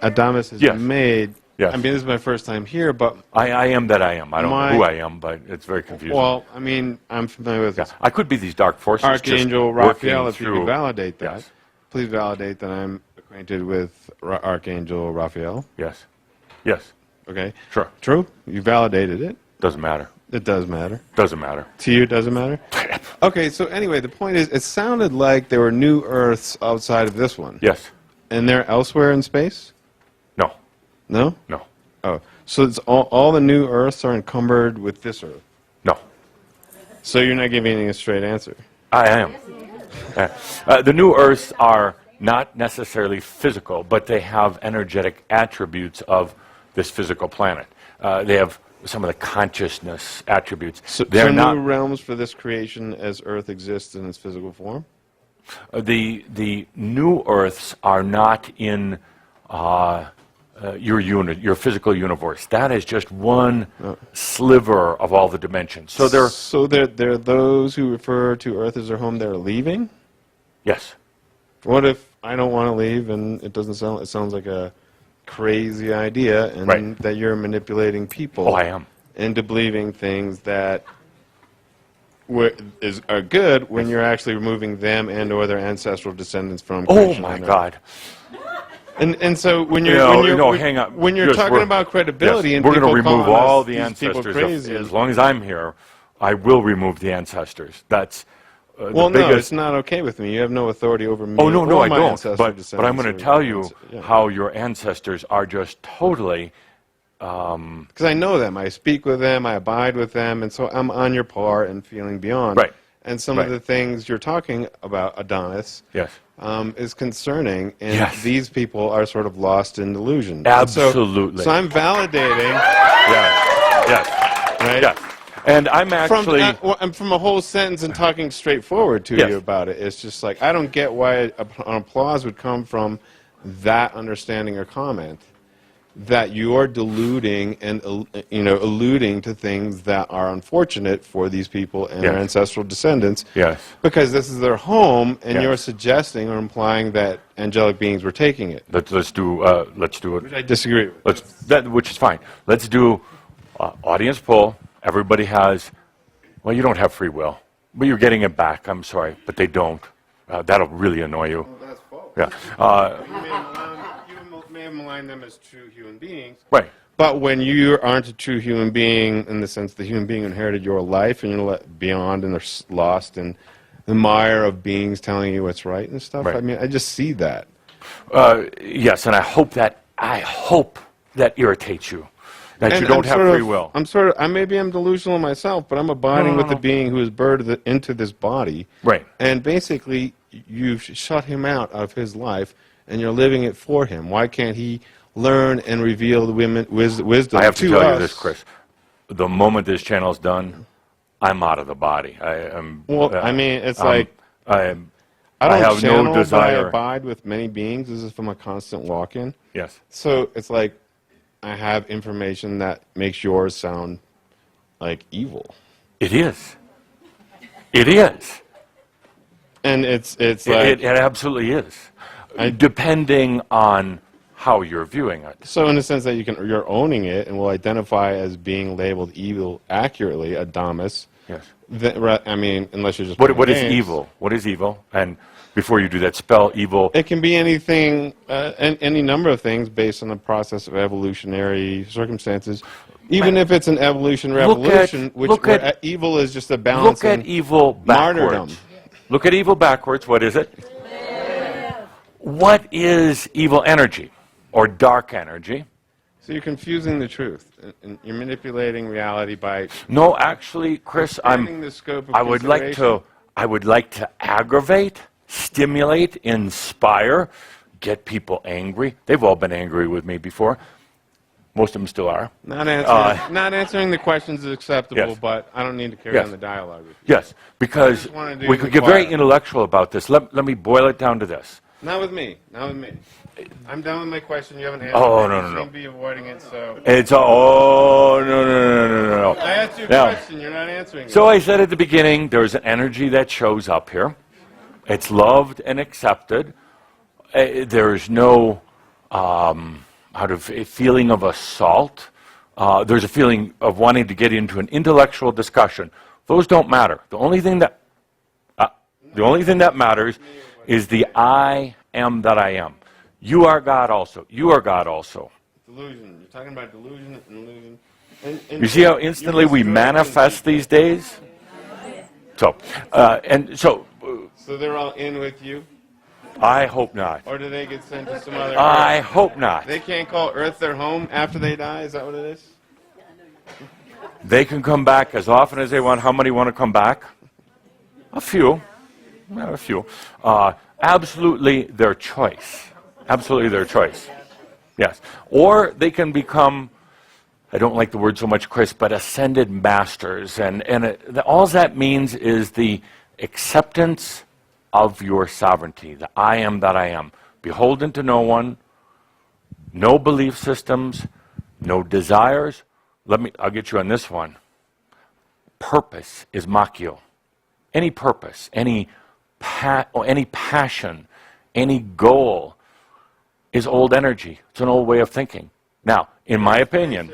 Adonis has made. Yes. I mean, this is my first time here, but I am that I am. I don't know who I am, but it's very confusing. Well, I mean, I'm familiar with I could be these dark forces. Archangel just Raphael. working If you through. can validate that, Yes. please validate that I'm acquainted with Archangel Raphael. Yes. Yes. Okay. Sure. True. You validated it. Doesn't matter. It does matter. Doesn't matter. To you, it doesn't matter? Okay, so anyway, the point is, it sounded like there were new Earths outside of this one. Yes. And they're elsewhere in space? No. No? No. Oh, so it's all the new Earths are encumbered with this Earth? No. So you're not giving a straight answer? I am. The new Earths are not necessarily physical, but they have energetic attributes of this physical planet. They have some of the consciousness attributes. So They're not new realms for this creation as Earth exists in its physical form? the new Earths are not in your physical universe. That is just one sliver of all the dimensions. So they're those who refer to Earth as their home that are leaving? yes. What if I don't want to leave and it sounds like a crazy idea and that you're manipulating people Oh, I am. into believing things that are good when you're actually removing them and or their ancestral descendants from Oh creation my on Earth. God. And so when No, hang on. when you're Just talking about credibility, and we're going to people remove calling all us the these people ancestors. crazy, As long as I'm here, I will remove the ancestors. That's well, the no, biggest. it's not okay with me. You have no authority over me. Oh no, or I my don't. ancestral But I'm descendants going or to tell your you how your ancestors are just totally. because I know them. I speak with them. I abide with them, and so I'm on your par and feeling beyond. Right. And some of the things you're talking about, Adonis, Yes. is concerning, and Yes. these people are sort of lost in delusion. Absolutely. So I'm validating, Yes. right? Yes. And I'm actually. I'm from a whole sentence and talking straightforward to you about it. It's just like I don't get why an applause would come from that understanding or comment that you are deluding and alluding to things that are unfortunate for these people and their ancestral descendants. Yes. Because this is their home, and Yes. you're suggesting or implying that angelic beings were taking it. Let's do it. Which I disagree with. Which is fine. Let's do audience poll. Everybody has. Well, you don't have free will, but you're getting it back. I'm sorry, but they don't. That'll really annoy you. Well, that's false. Yeah. You may have maligned them as true human beings. Right. But when you aren't a true human being, in the sense the human being inherited your life, and you're let beyond and they're lost in the mire of beings telling you what's right and stuff. Right. I mean, I just see that. Yes, and I hope that irritates you. That you don't have free will. Maybe I'm delusional myself, but I'm abiding with the being who is birthed into this body. Right. And basically, you've shut him out of his life, and you're living it for him. Why can't he learn and reveal the wisdom I have to to tell you us? this, Chris. The moment this channel's done, I'm out of the body. I am. Well, I mean, it's I don't have channel, no but I desire. abide with many beings. This is from a constant walk-in. Yes. So it's like I have information that makes yours sound like evil. It is. It is. And it's It, like, it absolutely is. Depending on how you're viewing it. so in the sense that you're owning it and will identify as being labeled evil accurately, Adamus. Yes. I mean, unless you're just What playing is games. evil? What is evil? And before you do that, spell evil. It can be anything, any number of things based on the process of evolutionary circumstances. Even if it's an evolution revolution, where evil is just a balance. Look at evil backwards. martyrdom. Look at evil backwards. What is it? What is evil energy or dark energy? So you're confusing the truth, and you're manipulating reality by No, actually, Chris, expanding the scope of I would like to aggravate, stimulate, inspire, get people angry. They've all been angry with me before. Most of them still are. Not answering the questions is acceptable, Yes. but I don't need to carry Yes. on the dialogue with you. Yes, because just wanna do we could get very quiet. intellectual about this. Let me boil it down to this. Not with me. Not with me. I'm done with my question. You haven't answered Oh, it. no, You no, no. seem to be avoiding it, so... It's no, no. I asked you a Now, question. You're not answering it. So I said at the beginning, there's an energy that shows up here. It's loved and accepted. There's no a feeling of assault. There's a feeling of wanting to get into an intellectual discussion. Those don't matter. The only thing that matters is the I am that I am. You are God also. You are God also. Delusion. You're talking about delusion and illusion. And You see how instantly we manifest these days? So, So they're all in with you? I hope not. Or do they get sent to some other I Earth? hope not. They can't call Earth their home after they die? Is that what it is? They can come back as often as they want. How many want to come back? A few. A few. Absolutely their choice. Absolutely their choice. Yes. Or they can become, I don't like the word so much, Chris, but ascended masters. And all that means is the acceptance of your sovereignty, the I am that I am. Beholden to no one, no belief systems, no desires. I'll get you on this one. Purpose is machio. Any purpose, any passion, any goal is old energy. It's an old way of thinking. Now, in my opinion,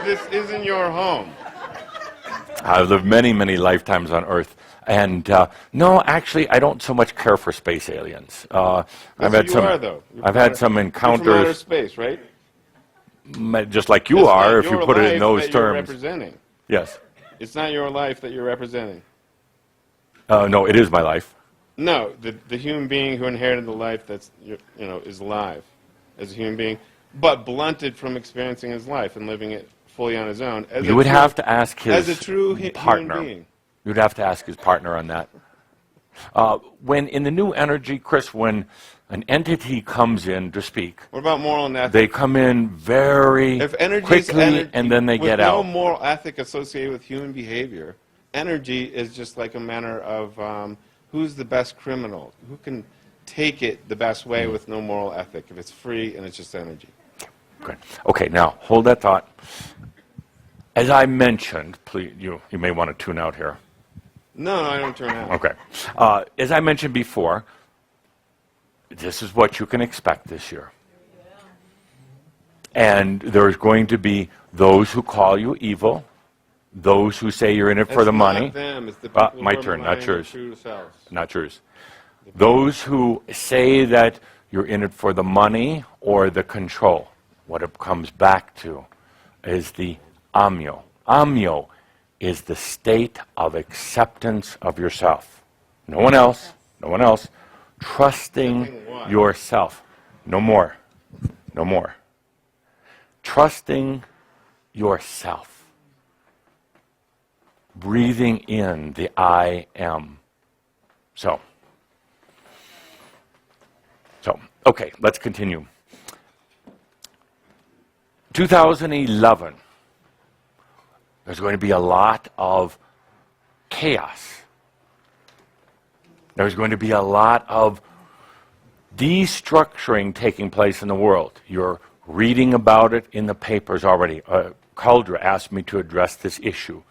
This isn't your home. I've lived many, many lifetimes on Earth. And no, actually, I don't so much care for space aliens. I've had some You're from outer encounters, space, right? just like you It's are, not if you your put it in life those that you're terms. representing. Yes. It's not your life that you're representing. No, it is my life. No, the human being who inherited the life that's is alive as a human being, but blunted from experiencing his life and living it fully on his own. You would have to ask his as a true partner. human being. You'd have to ask his partner on that. When in the new energy, Chris, when an entity comes in to speak, What about moral and ethic? they come in very If energy quickly is energy, and then they with get no out. moral ethic associated with human behavior, energy is just like a manner of who's the best criminal, who can take it the best way with no moral ethic, if it's free and it's just energy. Good. Okay, now hold that thought. As I mentioned, please, you may want to tune out here. No, I don't turn out. Okay. As I mentioned before, this is what you can expect this year. And there's going to be those who call you evil, those who say you're in it for the money. Not them. It's the people My who are turn, not relying on yours. true selves. Not yours. Those who say that you're in it for the money or the control. What it comes back to is the amyo. Amyo is the state of acceptance of yourself. No one else. No one else. Trusting what? yourself. No more. No more. Trusting yourself. breathing in the I am. So, okay, let's continue. 2011, there's going to be a lot of chaos. There's going to be a lot of destructuring taking place in the world. You're reading about it in the papers already. Caldra asked me to address this issue.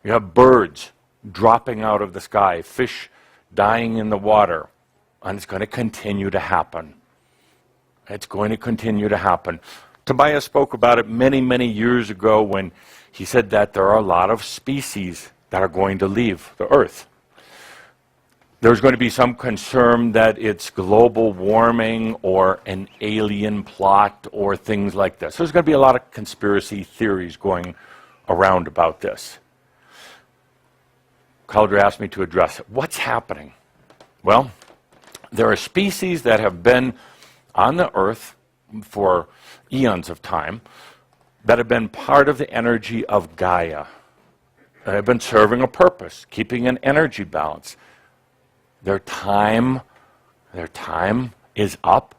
You have birds dropping out of the sky, fish dying in the water, and it's going to continue to happen. It's going to continue to happen. Tobias spoke about it many, many years ago when he said that there are a lot of species that are going to leave the Earth. There's going to be some concern that it's global warming or an alien plot or things like this. There's going to be a lot of conspiracy theories going around about this. Caldra asked me to address it. What's happening? Well, there are species that have been on the Earth for eons of time that have been part of the energy of Gaia. They have been serving a purpose, keeping an energy balance. Their time is up.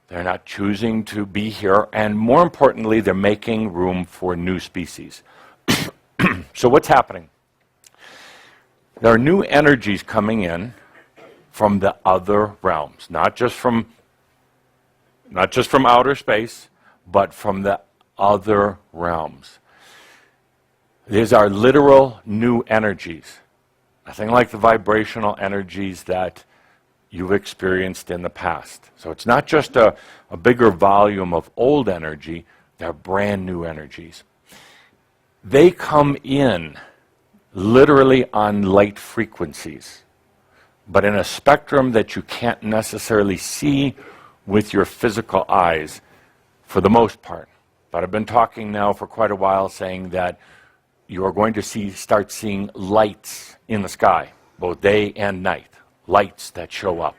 They're not choosing to be here. And more importantly, they're making room for new species. So what's happening? There are new energies coming in from the other realms, not just from outer space, but from the other realms. These are literal new energies. Nothing like the vibrational energies that you've experienced in the past. So it's not just a bigger volume of old energy, they're brand new energies. They come in literally on light frequencies, but in a spectrum that you can't necessarily see with your physical eyes for the most part. But I've been talking now for quite a while saying that you are going to start seeing lights in the sky, both day and night, lights that show up.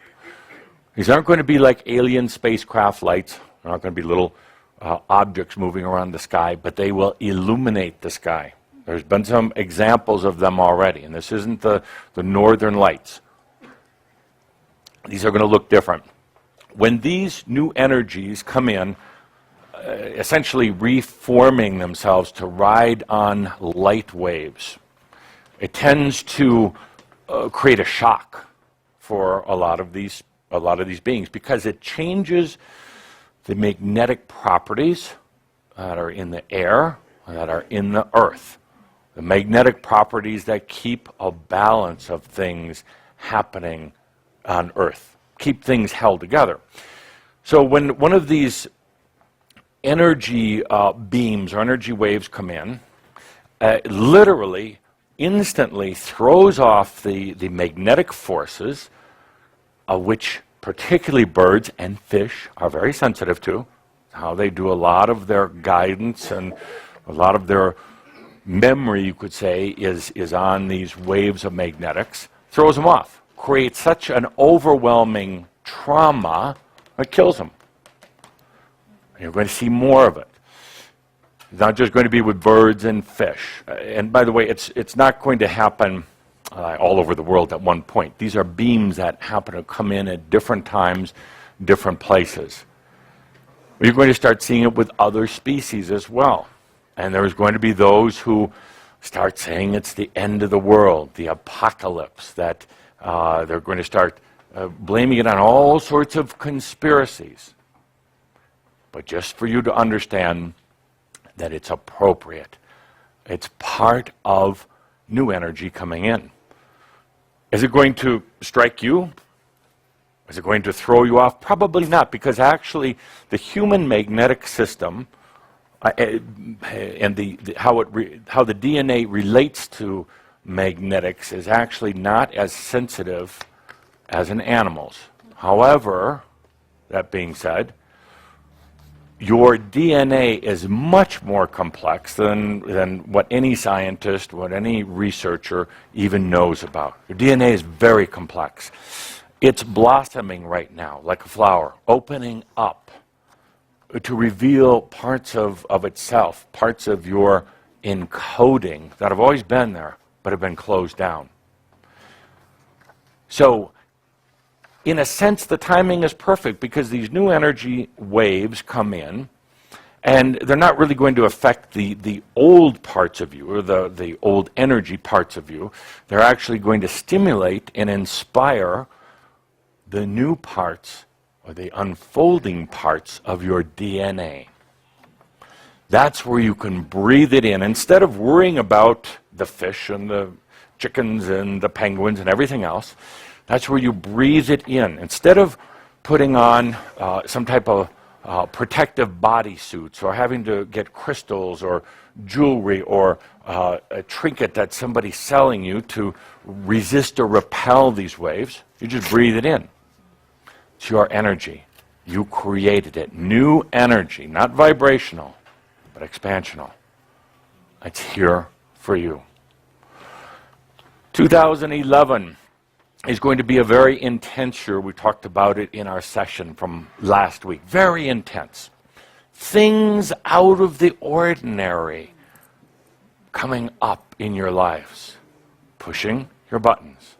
These aren't going to be like alien spacecraft lights. They're not going to be little objects moving around the sky, but they will illuminate the sky. There's been some examples of them already, and this isn't the northern lights. These are going to look different. When these new energies come in, essentially reforming themselves to ride on light waves, it tends to create a shock for a lot of these beings because it changes the magnetic properties that are in the air and that are in the earth. The magnetic properties that keep a balance of things happening on Earth, keep things held together. So when one of these energy beams or energy waves come in, literally, instantly throws off the magnetic forces, which particularly birds and fish are very sensitive to, how they do a lot of their guidance and a lot of their memory, you could say, is on these waves of magnetics, throws them off, creates such an overwhelming trauma, it kills them. And you're going to see more of it. It's not just going to be with birds and fish. And by the way, it's not going to happen all over the world at one point. These are beams that happen to come in at different times, different places. You're going to start seeing it with other species as well. And there's going to be those who start saying it's the end of the world, the apocalypse, that they're going to start blaming it on all sorts of conspiracies. But just for you to understand that it's appropriate. It's part of new energy coming in. Is it going to strike you? Is it going to throw you off? Probably not, because actually the human magnetic system and how the DNA relates to magnetics is actually not as sensitive as in animals. However, that being said, your DNA is much more complex than what any scientist, what any researcher even knows about. Your DNA is very complex. It's blossoming right now like a flower, opening up to reveal parts of itself, parts of your encoding that have always been there, but have been closed down. So, in a sense, the timing is perfect because these new energy waves come in, and they're not really going to affect the old parts of you, or the old energy parts of you. They're actually going to stimulate and inspire the new parts, or the unfolding parts of your DNA. That's where you can breathe it in. Instead of worrying about the fish and the chickens and the penguins and everything else, that's where you breathe it in. Instead of putting on some type of protective bodysuits, or having to get crystals or jewelry or a trinket that somebody's selling you to resist or repel these waves, you just breathe it in. It's your energy. You created it. New energy, not vibrational, but expansional. It's here for you. 2011 is going to be a very intense year. We talked about it in our session from last week. Very intense. Things out of the ordinary coming up in your lives, pushing your buttons.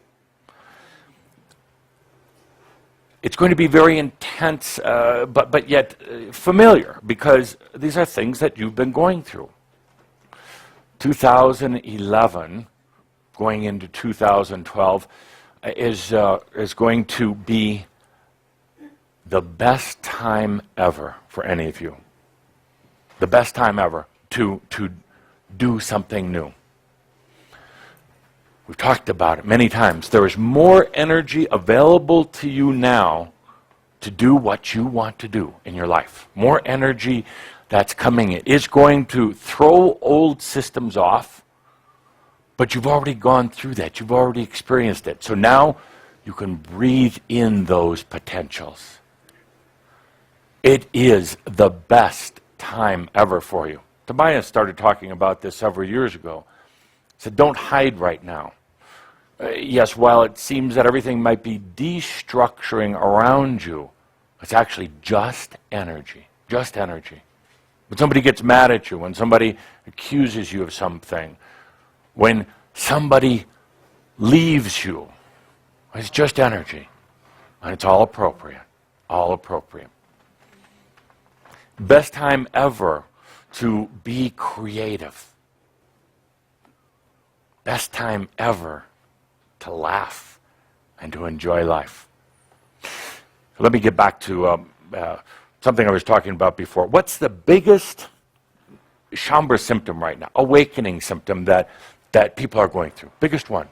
It's going to be very intense, but yet familiar, because these are things that you've been going through. 2011, going into 2012, is going to be the best time ever for any of you. The best time ever to do something new. We've talked about it many times. There is more energy available to you now to do what you want to do in your life. More energy that's coming in. It's going to throw old systems off, but you've already gone through that. You've already experienced it. So now you can breathe in those potentials. It is the best time ever for you. Tobias started talking about this several years ago. He said, don't hide right now. Yes, while it seems that everything might be destructuring around you, it's actually just energy. Just energy. When somebody gets mad at you, when somebody accuses you of something, when somebody leaves you, it's just energy. And it's all appropriate. All appropriate. Best time ever to be creative. Best time ever to laugh and to enjoy life. So let me get back to something I was talking about before. What's the biggest Shambra symptom right now? Awakening symptom that people are going through. Biggest one.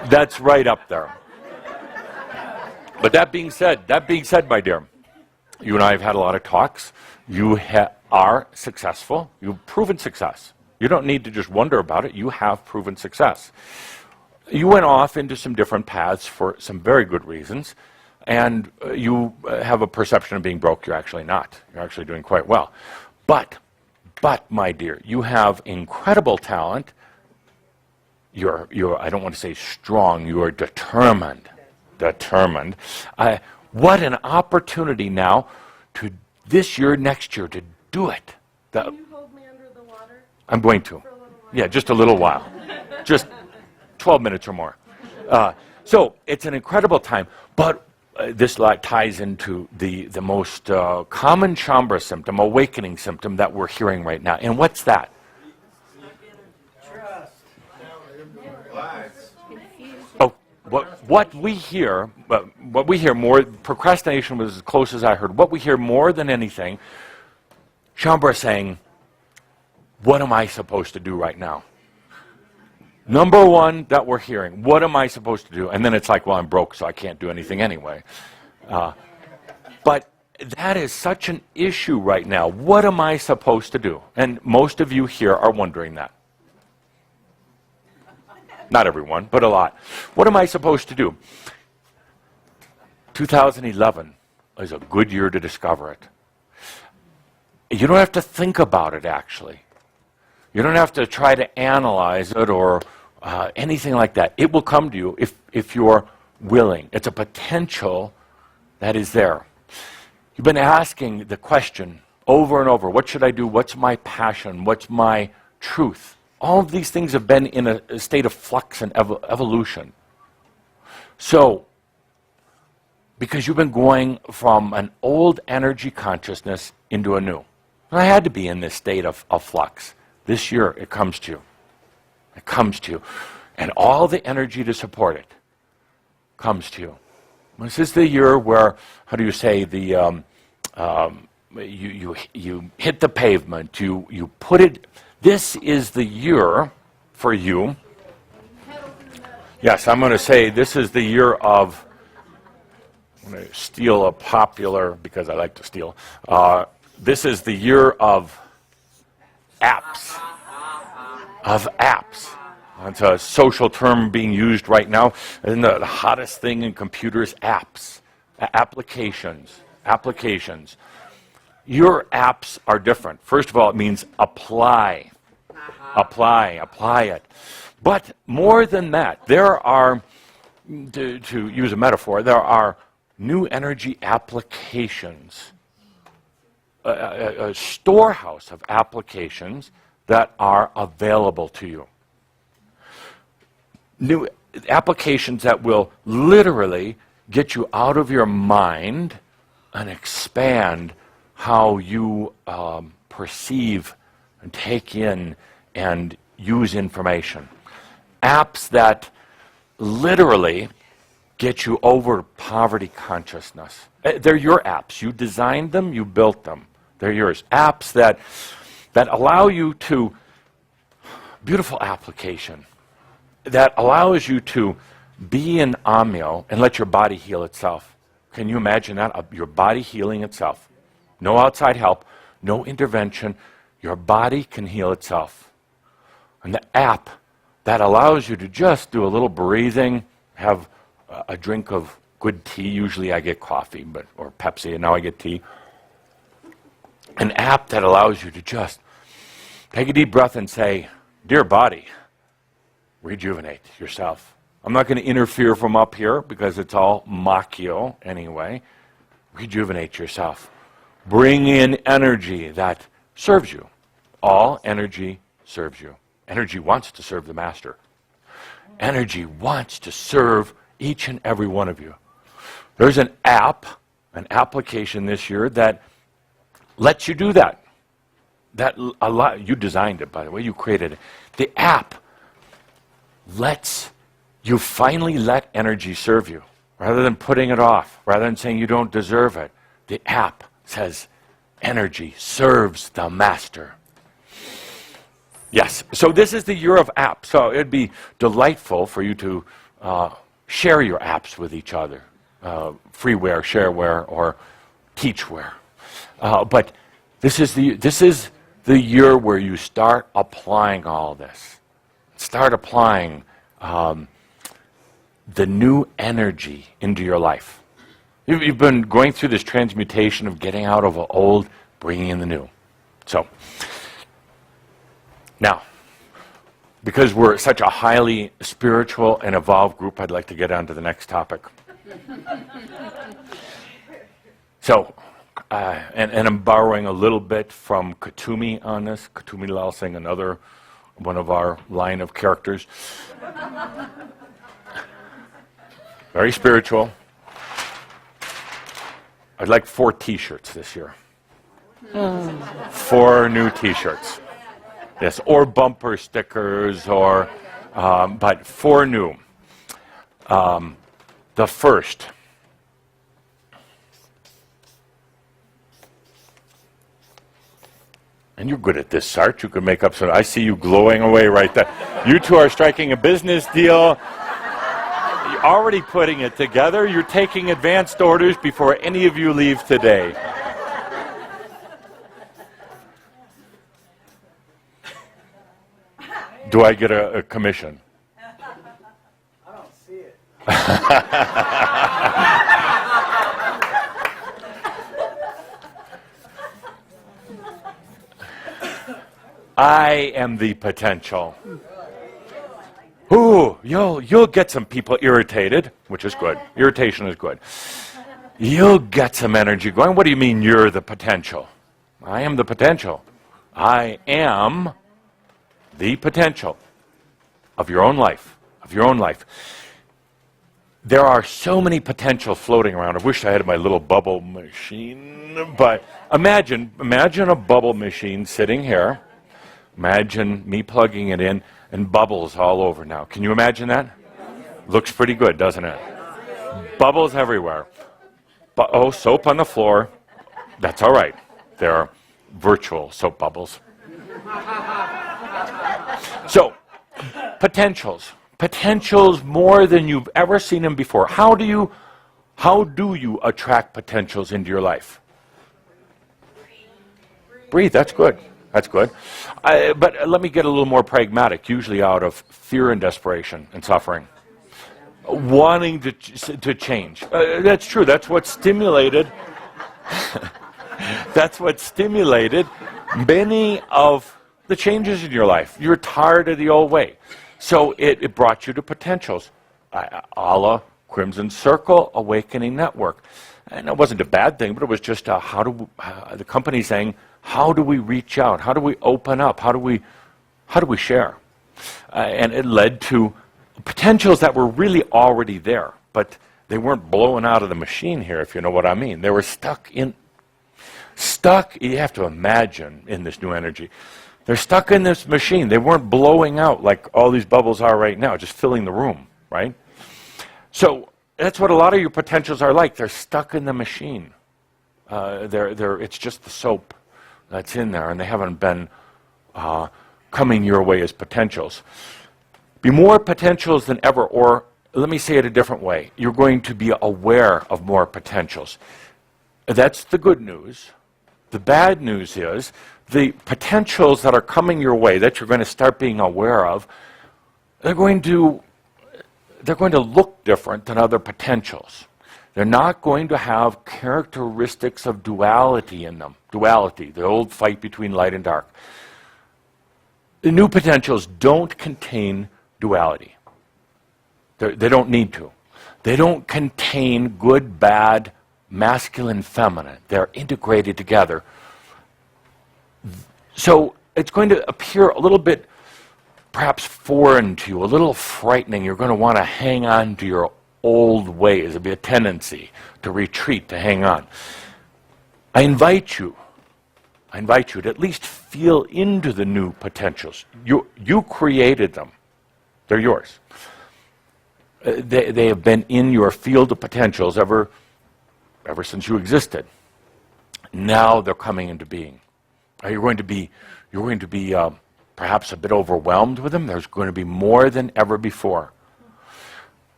That's right up there. But that being said, my dear, you and I have had a lot of talks. You are successful. You've proven success. You don't need to just wonder about it. You have proven success. You went off into some different paths for some very good reasons, and you have a perception of being broke. You're actually not. You're actually doing quite well. But, my dear, you have incredible talent. You're I don't want to say strong. You are determined. What an opportunity now to this year, next year, to do it. Can you hold me under the water? I'm going to. Yeah, just a little while. Just 12 minutes or more. So it's an incredible time, but this ties into the most common Shambra symptom, awakening symptom that we're hearing right now. And what's that? Oh, what we hear more, procrastination was as close as I heard. What we hear more than anything, Shambra saying, what am I supposed to do right now? Number one that we're hearing, what am I supposed to do? And then it's like, well, I'm broke, so I can't do anything anyway. But that is such an issue right now. What am I supposed to do? And most of you here are wondering that. Not everyone, but a lot. What am I supposed to do? 2011 is a good year to discover it. You don't have to think about it, actually. You don't have to try to analyze it or anything like that. It will come to you if you're willing. It's a potential that is there. You've been asking the question over and over. What should I do? What's my passion? What's my truth? All of these things have been in a state of flux and evolution. So, because you've been going from an old energy consciousness into a new. And I had to be in this state of flux. This year, it comes to you. It comes to you. And all the energy to support it comes to you. This is the year where, how do you say, you hit the pavement, you put it, this is the year for you. Yes, I'm going to say this is the year of, I'm going to steal a popular, because I like to steal, this is the year of apps. Of apps. It's a social term being used right now. And the hottest thing in computers, apps. Applications. Applications. Your apps are different. First of all, it means apply. Apply it. But more than that, there are, to use a metaphor, there are new energy applications, a storehouse of applications that are available to you. New applications that will literally get you out of your mind and expand how you perceive and take in and use information. Apps that literally get you over poverty consciousness. They're your apps. You designed them, you built them. They're yours. Apps that allow you to, beautiful application, that allows you to be in Amyo and let your body heal itself. Can you imagine that? Your body healing itself. No outside help, no intervention. Your body can heal itself. And the app that allows you to just do a little breathing, have a drink of good tea. Usually I get coffee or Pepsi, and now I get tea. An app that allows you to just take a deep breath and say, dear body, rejuvenate yourself. I'm not going to interfere from up here because it's all Makyo anyway. Rejuvenate yourself. Bring in energy that serves you. All energy serves you. Energy wants to serve the master. Energy wants to serve each and every one of you. There's an app, an application this year that lets you do that. You designed it, by the way. You created it. The app lets you finally let energy serve you. Rather than putting it off, rather than saying you don't deserve it, the app says energy serves the master. Yes, so this is the year of apps. So it'd be delightful for you to share your apps with each other. Freeware, shareware, or teachware. But this is the year where you start applying all this. Start applying the new energy into your life. You've been going through this transmutation of getting out of the old, bringing in the new. So, now, because we're such a highly spiritual and evolved group, I'd like to get on to the next topic. So, and I'm borrowing a little bit from Katumi on this. Katumi Lal Singh, another one of our line of characters. Very spiritual. I'd like 4 T-shirts this year. 4 new T-shirts. Yes, or bumper stickers, or but 4 new. The first. And you're good at this, Sart. You can make up some. I see you glowing away right there. You two are striking a business deal. You're already putting it together. You're taking advanced orders before any of you leave today. Do I get a commission? I don't see it. I am the potential. Ooh, you'll get some people irritated, which is good. Irritation is good. You'll get some energy going. What do you mean you're the potential? I am the potential. I am the potential of your own life, of your own life. There are so many potentials floating around. I wish I had my little bubble machine, but imagine a bubble machine sitting here. Imagine me plugging it in and bubbles all over now. Can you imagine that? Looks pretty good, doesn't it? Bubbles everywhere. Soap on the floor. That's all right. They're virtual soap bubbles. So, potentials. Potentials more than you've ever seen them before. How do you attract potentials into your life? Breathe. That's good. That's good. But let me get a little more pragmatic, usually out of fear and desperation and suffering. Wanting to change. That's true. That's what stimulated many of the changes in your life. You're tired of the old way. So it brought you to potentials, a la Crimson Circle Awakening Network. And it wasn't a bad thing, but it was just the company saying, how do we reach out? How do we open up? How do we share? And it led to potentials that were really already there, but they weren't blowing out of the machine here, if you know what I mean. They were stuck, you have to imagine in this new energy. They're stuck in this machine. They weren't blowing out like all these bubbles are right now, just filling the room, right? So that's what a lot of your potentials are like. They're stuck in the machine. It's just the soap that's in there, and they haven't been coming your way as potentials. Be more potentials than ever, or let me say it a different way. You're going to be aware of more potentials. That's the good news. The bad news is the potentials that are coming your way that you're going to start being aware of, they're going to look different than other potentials. They're not going to have characteristics of duality in them. Duality, the old fight between light and dark. The new potentials don't contain duality. They don't need to. They don't contain good, bad, masculine, feminine. They're integrated together. So it's going to appear a little bit perhaps foreign to you, a little frightening. You're going to want to hang on to your old ways. There'll be a tendency to retreat, to hang on. I invite you to at least feel into the new potentials. You created them. They're yours. They have been in your field of potentials ever since you existed. Now they're coming into being. You're going to be perhaps a bit overwhelmed with them. There's going to be more than ever before.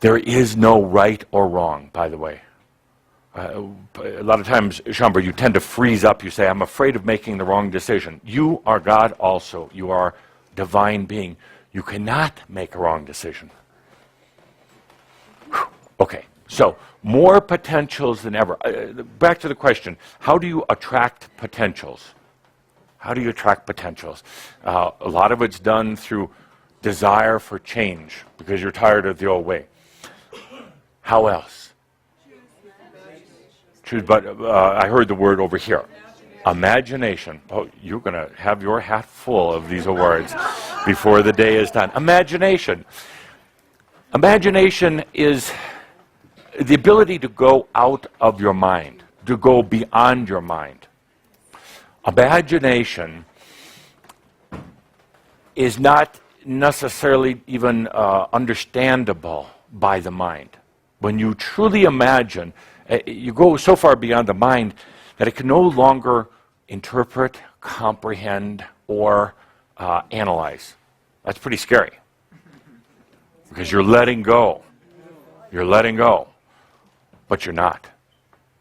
There is no right or wrong, by the way. A lot of times, Shambhara, you tend to freeze up. You say, I'm afraid of making the wrong decision. You are God also. You are divine being. You cannot make a wrong decision. Whew. Okay, so more potentials than ever. Back to the question, how do you attract potentials? How do you attract potentials? A lot of it's done through desire for change because you're tired of the old way. How else? Choose, but I heard the word over here. Imagination. Oh, you're going to have your hat full of these words before the day is done. Imagination. Imagination is the ability to go out of your mind, to go beyond your mind. Imagination is not necessarily even understandable by the mind. When you truly imagine, you go so far beyond the mind that it can no longer interpret, comprehend, or analyze. That's pretty scary. Because you're letting go. You're letting go. But you're not.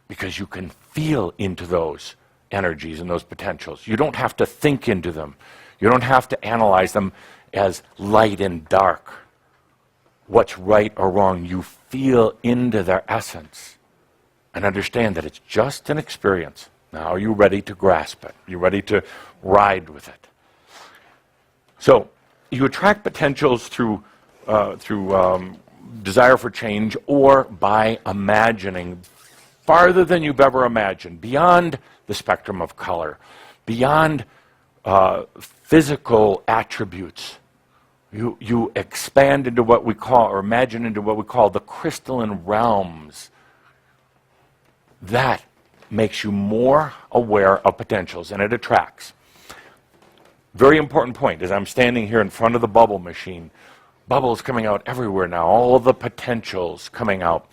Because you can feel into those energies and those potentials. You don't have to think into them. You don't have to analyze them as light and dark. What's right or wrong, you feel into their essence and understand that it's just an experience. Now are you ready to grasp it? You're ready to ride with it. So you attract potentials through desire for change or by imagining farther than you've ever imagined, beyond the spectrum of color, beyond physical attributes. You expand into what we call, or imagine into what we call the crystalline realms. That makes you more aware of potentials, and it attracts. Very important point, as I'm standing here in front of the bubble machine, bubbles coming out everywhere now, all the potentials coming out.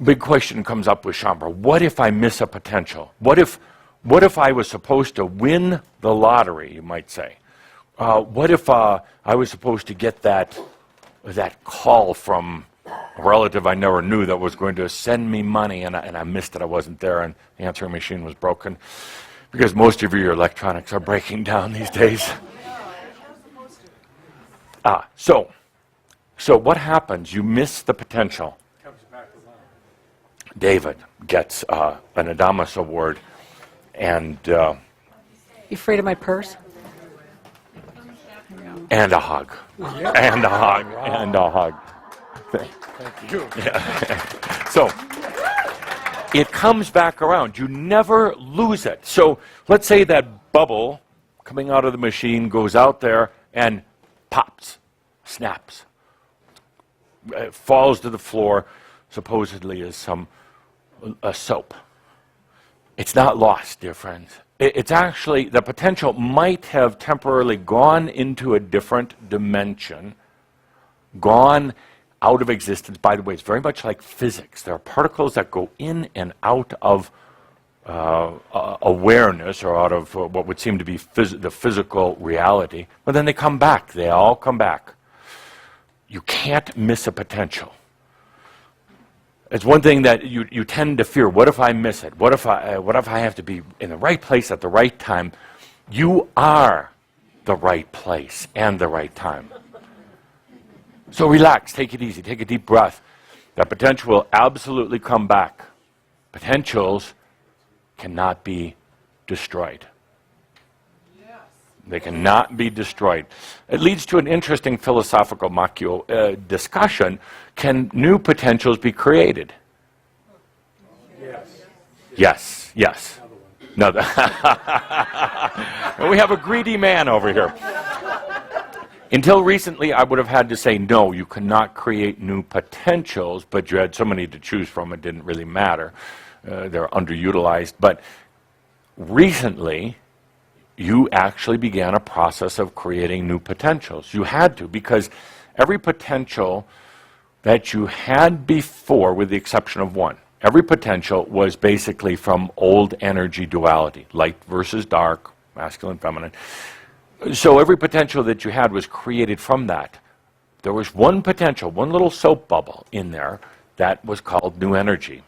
Big question comes up with Shaumbra. What if I miss a potential? What if I was supposed to win the lottery, you might say? What if I was supposed to get that call from a relative I never knew that was going to send me money, and I missed it, I wasn't there, and the answering machine was broken? Because most of your electronics are breaking down these days. So what happens? You miss the potential. David gets an Adamus Award, and You afraid of my purse? and a hug, and a hug, and a hug. Thank you. Yeah. So it comes back around. You never lose it. So let's say that bubble coming out of the machine goes out there and pops, snaps, falls to the floor, supposedly is a soap. It's not lost, dear friends. It's actually, the potential might have temporarily gone into a different dimension, gone out of existence. By the way, it's very much like physics. There are particles that go in and out of awareness, or out of what would seem to be the physical reality, but then they come back. They all come back. You can't miss a potential. It's one thing that you tend to fear. What if I miss it? What if I have to be in the right place at the right time? You are the right place and the right time. So relax, take it easy, take a deep breath. That potential will absolutely come back. Potentials cannot be destroyed. They cannot be destroyed. It leads to an interesting philosophical discussion. Can new potentials be created? Yes. Yes. No. We have a greedy man over here. Until recently, I would have had to say, no, you cannot create new potentials, but you had so many to choose from, it didn't really matter. They're underutilized. But recently, you actually began a process of creating new potentials. You had to, because every potential that you had before, with the exception of one, every potential was basically from old energy duality, light versus dark, masculine, feminine. So every potential that you had was created from that. There was one potential, one little soap bubble in there that was called new energy.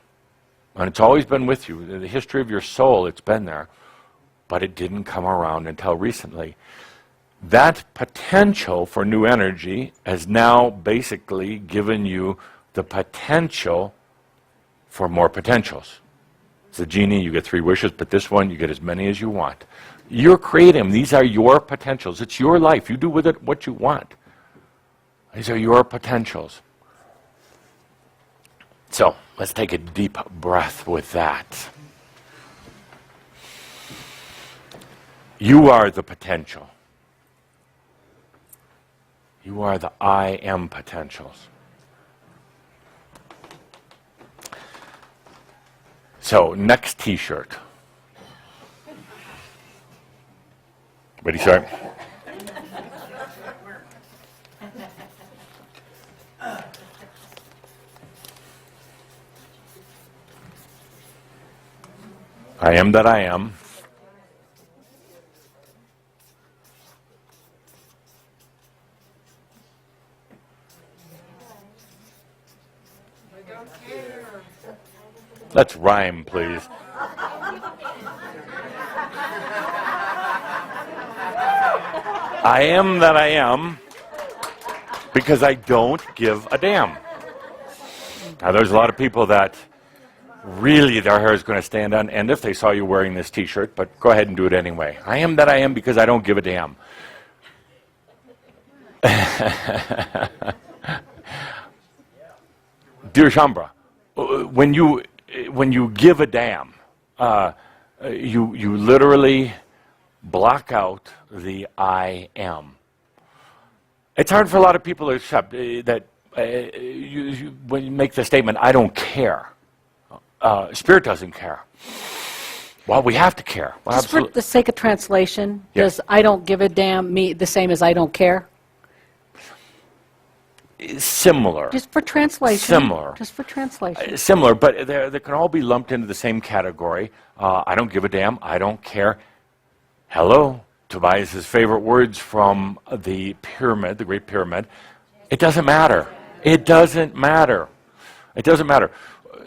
And it's always been with you. In the history of your soul, it's been there. But it didn't come around until recently. That potential for new energy has now basically given you the potential for more potentials. It's a genie, you get 3 wishes, but this one, you get as many as you want. You're creating them. These are your potentials. It's your life. You do with it what you want. These are your potentials. So, let's take a deep breath with that. You are the potential. You are the I am potentials. So, next t-shirt. Ready, start? I am that I am. Let's rhyme, please. I am that I am because I don't give a damn. Now, there's a lot of people that really their hair is going to stand on end if they saw you wearing this t-shirt, but go ahead and do it anyway. I am that I am because I don't give a damn. Dear Shaumbra, when you give a damn, You literally block out the I am. It's hard for a lot of people to accept that when you make the statement, I don't care. Spirit doesn't care. Well, we have to care. Well, Just for the sake of translation, Yes. does I don't give a damn mean the same as I don't care? Similar. Just for translation. Similar. Just for translation. Similar, but they can all be lumped into the same category. I don't give a damn. I don't care. Hello, Tobias's favorite words from the pyramid, the Great Pyramid. It doesn't matter. It doesn't matter. It doesn't matter.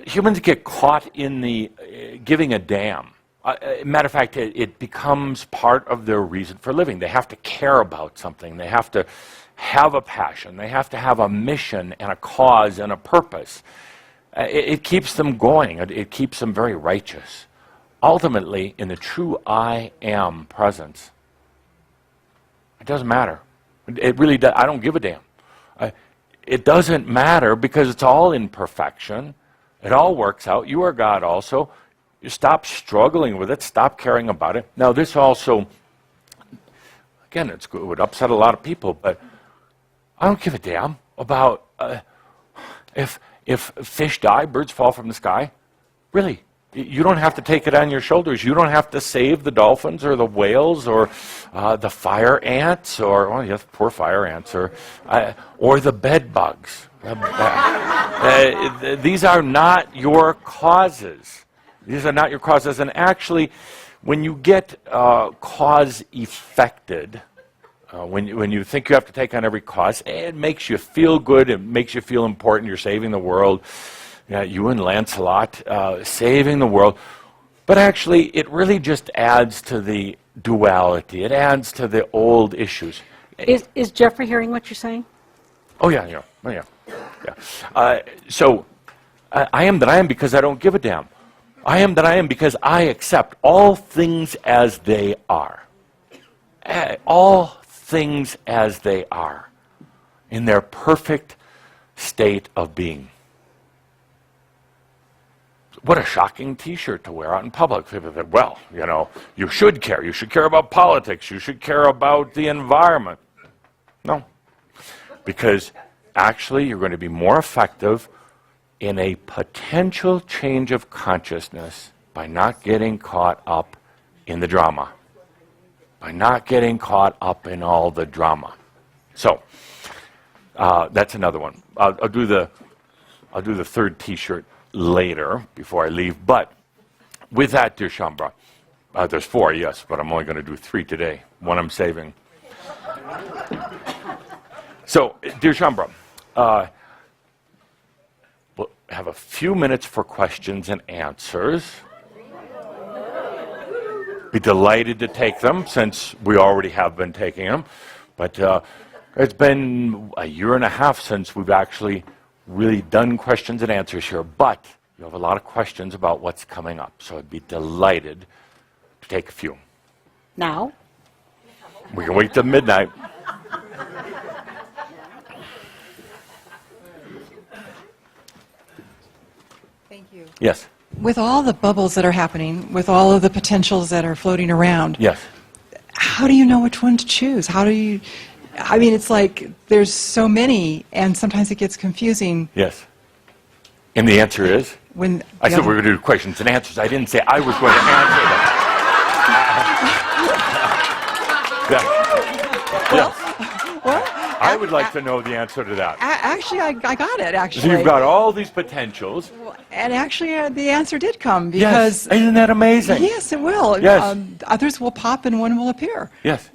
Humans get caught in the giving a damn. Matter of fact, it becomes part of their reason for living. They have to care about something. They have to have a passion. They have to have a mission and a cause and a purpose. It keeps them going. It keeps them very righteous. Ultimately, in the true I am presence, it doesn't matter. It really does. I don't give a damn. It doesn't matter because it's all in perfection. It all works out. You are God also. You stop struggling with it. Stop caring about it. Now, this also, again, it would upset a lot of people, but I don't give a damn about if fish die, birds fall from the sky. Really, you don't have to take it on your shoulders. You don't have to save the dolphins or the whales or the fire ants or, well, yes, poor fire ants or the bed bugs. These are not your causes. These are not your causes. And actually, when you get cause-affected, when you think you have to take on every cause, it makes you feel good. It makes you feel important. You're saving the world. You and Lancelot saving the world. But actually, it really just adds to the duality. It adds to the old issues. Is Jeffrey hearing what you're saying? Oh, yeah. So, I am that I am because I don't give a damn. I am that I am because I accept all things as they are. All things as they are, in their perfect state of being. What a shocking T-shirt to wear out in public. People say, well, you should care. You should care about politics. You should care about the environment. No. Because actually you're going to be more effective in a potential change of consciousness by not getting caught up in the drama. By not getting caught up in all the drama. So, that's another one. I'll do the third T-shirt later before I leave. But with that, dear Shambra, there's 4, yes, but I'm only going to do 3 today. 1 I'm saving. So, dear Shambra, we'll have a few minutes for questions and answers. Be delighted to take them since we already have been taking them. But it's been a year and a half since we've actually really done questions and answers here. But you have a lot of questions about what's coming up. So I'd be delighted to take a few. Now? We can wait till midnight. Thank you. Yes. With all the bubbles that are happening, with all of the potentials that are floating around, Yes. how do you know which one to choose? How do you, I mean, it's like there's so many, and sometimes it gets confusing. Yes. And the answer is? When I said we were going to do questions and answers. I didn't say I was going to answer them. Yes. Well, I would like to know the answer to that. actually, I got it, So actually. you've got all these potentials. And actually, the answer did come Yes. because... Isn't that amazing? Yes, it will. Yes. Others will pop and one will appear. Yes.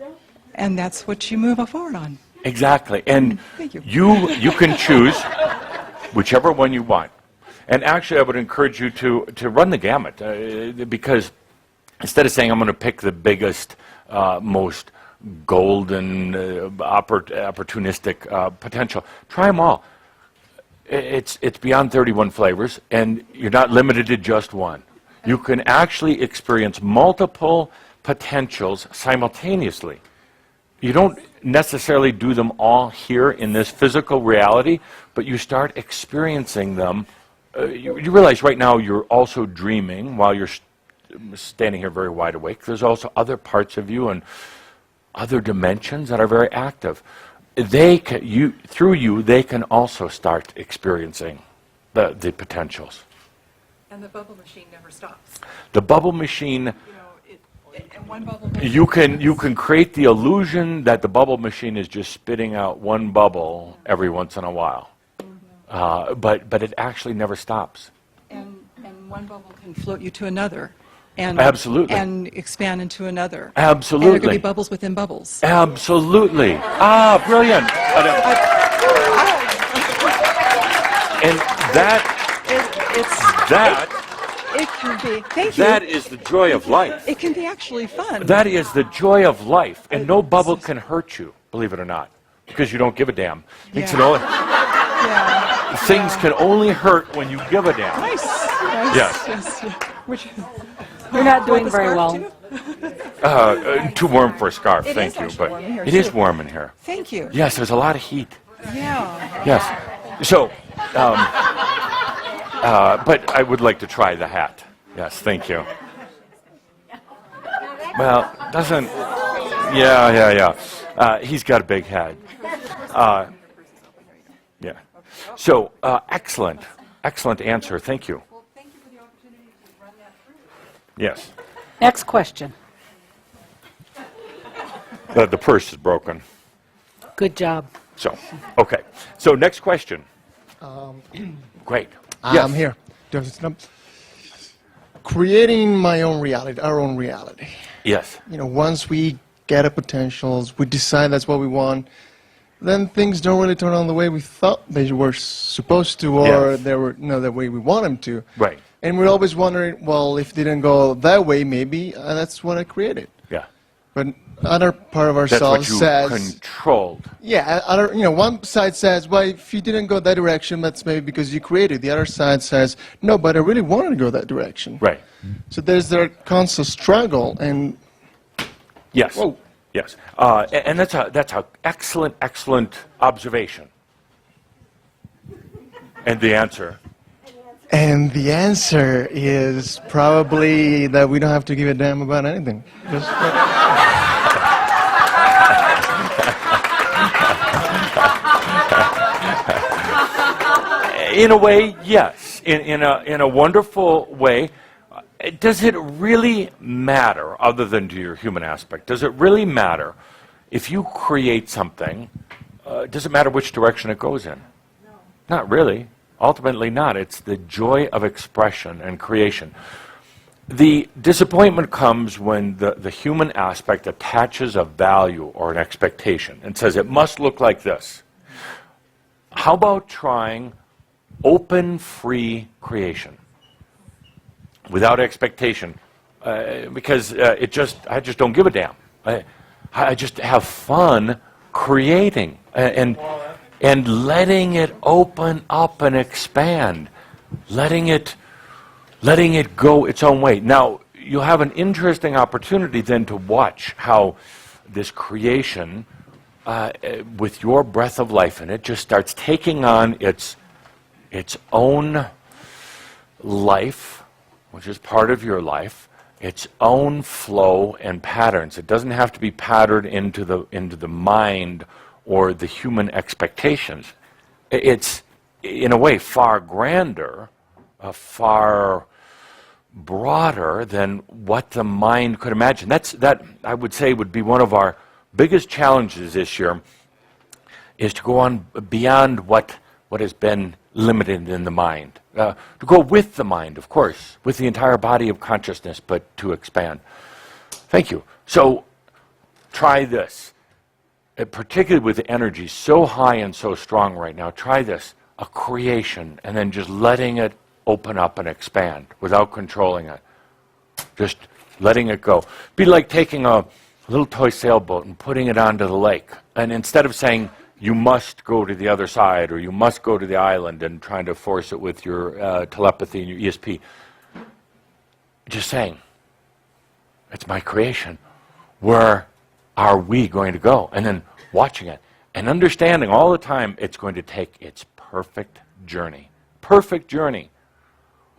And that's what you move forward on. Exactly. And Thank you. you can choose whichever one you want. And actually, I would encourage you to run the gamut because instead of saying I'm going to pick the biggest, most golden, opportunistic potential, try them all. It's beyond 31 flavors, and you're not limited to just one. You can actually experience multiple potentials simultaneously. You don't necessarily do them all here in this physical reality, but you start experiencing them. You realize right now you're also dreaming while you're standing here very wide awake. There's also other parts of you and other dimensions that are very active. Through you, they can also start experiencing the potentials. And the bubble machine never stops. The bubble machine, And one bubble makes you can create the illusion that the bubble machine is just spitting out one bubble every once in a while. But it actually never stops. And one bubble can float you to another. And, Absolutely. And expand into another. Absolutely. And there can be bubbles within bubbles. Absolutely. Brilliant. And It can be. Thank you. that is the joy of life. It can be actually fun. That is the joy of life. And no bubble can hurt you, believe it or not, because you don't give a damn. Things can only, Yeah. things can only hurt when you give a damn. Nice. Yes. Yes. Which, You're not doing the very scarf well. too? Too warm for a scarf, It thank is you. actually But warm in here, it is too. warm in here. Thank you. Yes, there's a lot of heat. Yeah. Yes. So, but I would like to try the hat. Yes, thank you. Well, doesn't. Yeah. He's got a big head. Yeah. So, excellent answer. Thank you. Well, thank you for the opportunity to run that through. Yes. Next question. The purse is broken. Good job. So, okay. So, next question. Great. Yes. I'm here. Creating my own reality, our own reality. Yes. Once we get a potentials, we decide that's what we want, then things don't really turn out the way we thought they were supposed to, or Yes. they were the way we want them to. Right. And we're always wondering, well, if it didn't go that way, maybe that's what I created. Yeah. But other part of That's ourselves what you says, controlled. yeah, one side says, well, if you didn't go that direction, that's maybe because you created. The other side says, no, but I really wanted to go that direction. Right. So there's that constant struggle, and Yes. Whoa. Yes. And that's a excellent observation. And the answer. the answer is probably that we don't have to give a damn about anything. Just, In a way, yes. In a wonderful way. Does it really matter, other than to your human aspect, does it really matter if you create something, does it matter which direction it goes in? No. Not really. Ultimately not. It's the joy of expression and creation. The disappointment comes when the human aspect attaches a value or an expectation and says it must look like this. How about trying open, free creation? Without expectation, because I just don't give a damn. I just have fun creating and letting it open up and expand, letting it go its own way. Now you have an interesting opportunity then to watch how this creation, with your breath of life in it, just starts taking on its own life, which is part of your life, its own flow and patterns. It doesn't have to be patterned into the mind or the human expectations. It's, in a way, far grander, far broader than what the mind could imagine. That, I would say, would be one of our biggest challenges this year, is to go on beyond what has been limited in the mind. To go with the mind, of course, with the entire body of consciousness, but to expand. Thank you. So try this. Particularly with the energy so high and so strong right now, try this. A creation, and then just letting it open up and expand without controlling it. Just letting it go. Be like taking a little toy sailboat and putting it onto the lake. And instead of saying, you must go to the other side, or you must go to the island, and trying to force it with your telepathy and your ESP. Just saying, it's my creation. Where are we going to go? And then watching it and understanding all the time it's going to take its perfect journey. Perfect journey.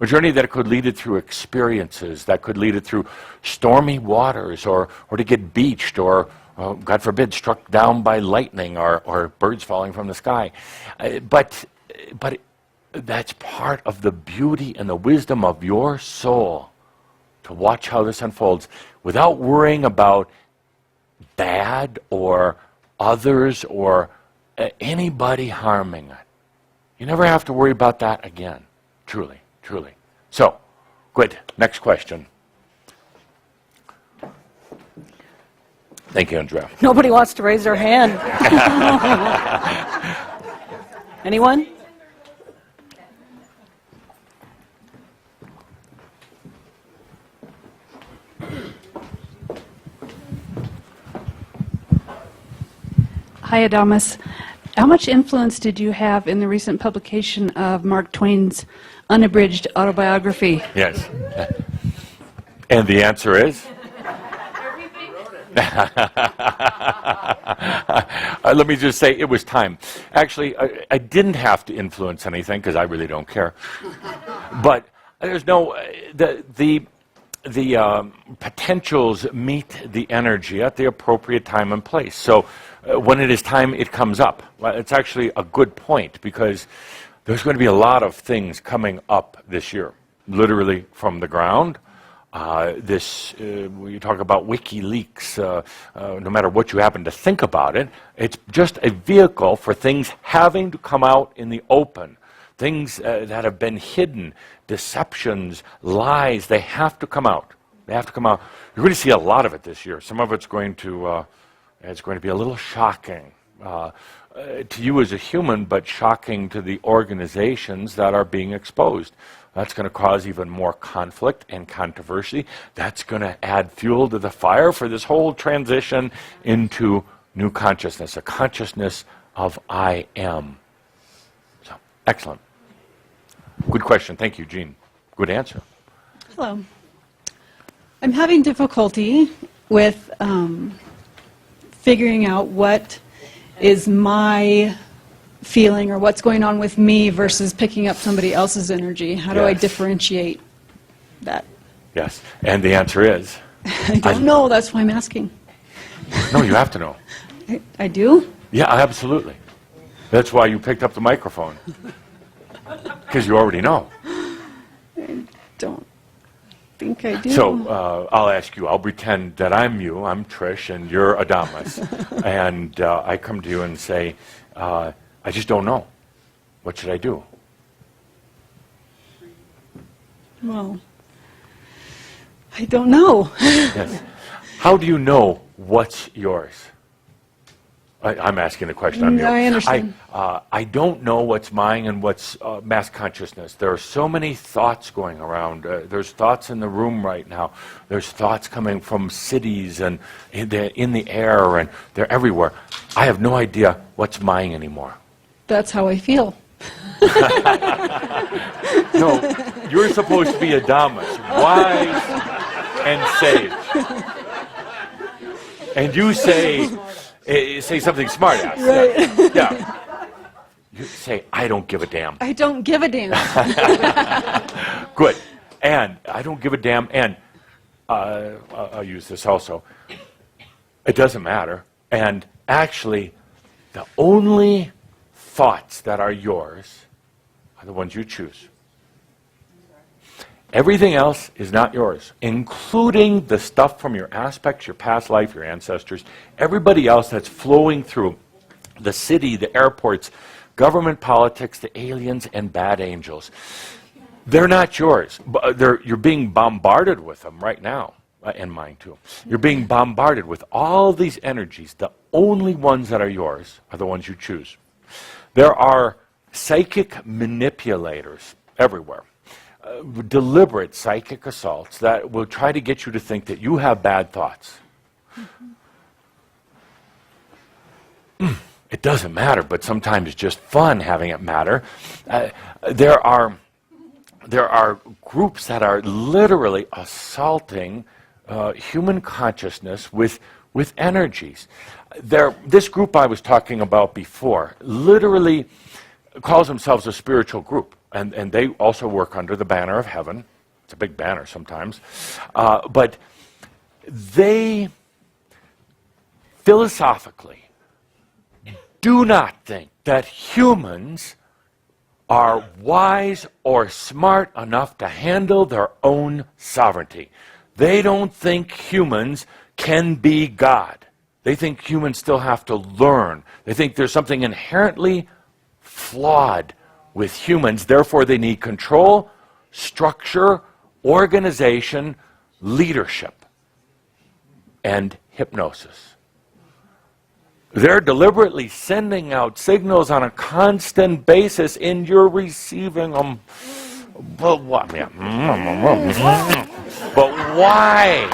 A journey that could lead it through experiences, that could lead it through stormy waters, or to get beached, or, God forbid, struck down by lightning, or birds falling from the sky. But that's part of the beauty and the wisdom of your soul, to watch how this unfolds without worrying about bad or others or anybody harming it. You never have to worry about that again. Truly, truly. So, good. Next question. Thank you, Andrea. Nobody wants to raise their hand. Anyone? Hi, Adamus. How much influence did you have in the recent publication of Mark Twain's unabridged autobiography? Yes. And the answer is? Let me just say, it was time. Actually, I didn't have to influence anything because I really don't care. But there's no the potentials meet the energy at the appropriate time and place. So when it is time, it comes up. Well, it's actually a good point, because there's going to be a lot of things coming up this year, literally from the ground. When you talk about WikiLeaks, no matter what you happen to think about it, it's just a vehicle for things having to come out in the open. Things that have been hidden, deceptions, lies, they have to come out. They have to come out. You're going to see a lot of it this year. Some of it's going to be a little shocking to you as a human, but shocking to the organizations that are being exposed. That's going to cause even more conflict and controversy. That's going to add fuel to the fire for this whole transition into new consciousness, a consciousness of I am. So, excellent. Good question. Thank you, Jean. Good answer. Hello. I'm having difficulty with figuring out what is my feeling or what's going on with me versus picking up somebody else's energy. How do I Yes. differentiate that? Yes. And the answer is? I don't know. That's why I'm asking. No, you have to know. I do? Yeah, absolutely. That's why you picked up the microphone. Because you already know. I don't think I do. So I'll ask you. I'll pretend that I'm you. I'm Trish, and you're Adamus. And I come to you and say, I just don't know. What should I do? Well, I don't know. Yes. How do you know what's yours? I'm asking the question. I'm you. I understand. I don't know what's mine and what's mass consciousness. There are so many thoughts going around. There's thoughts in the room right now. There's thoughts coming from cities, and they're in the air, and they're everywhere. I have no idea what's mine anymore. That's how I feel. No, you're supposed to be Adamus, wise and sage. And you say something smart ass. Right. Yeah. You say, I don't give a damn. I don't give a damn. Good. And I don't give a damn. And I'll use this also. It doesn't matter. And actually, the only thoughts that are yours are the ones you choose. Everything else is not yours, including the stuff from your aspects, your past life, your ancestors, everybody else that's flowing through the city, the airports, government politics, the aliens, and bad angels. They're not yours. You're being bombarded with them right now, and mine too. You're being bombarded with all these energies. The only ones that are yours are the ones you choose. There are psychic manipulators everywhere. Deliberate psychic assaults that will try to get you to think that you have bad thoughts. It doesn't matter, but sometimes it's just fun having it matter. There are groups that are literally assaulting human consciousness with energies. This group I was talking about before literally calls themselves a spiritual group. and they also work under the banner of heaven. It's a big banner sometimes. But they philosophically do not think that humans are wise or smart enough to handle their own sovereignty. They don't think humans can be God. They think humans still have to learn. They think there's something inherently flawed with humans. Therefore, they need control, structure, organization, leadership, and hypnosis. They're deliberately sending out signals on a constant basis, and you're receiving them. But what? Yeah. But why?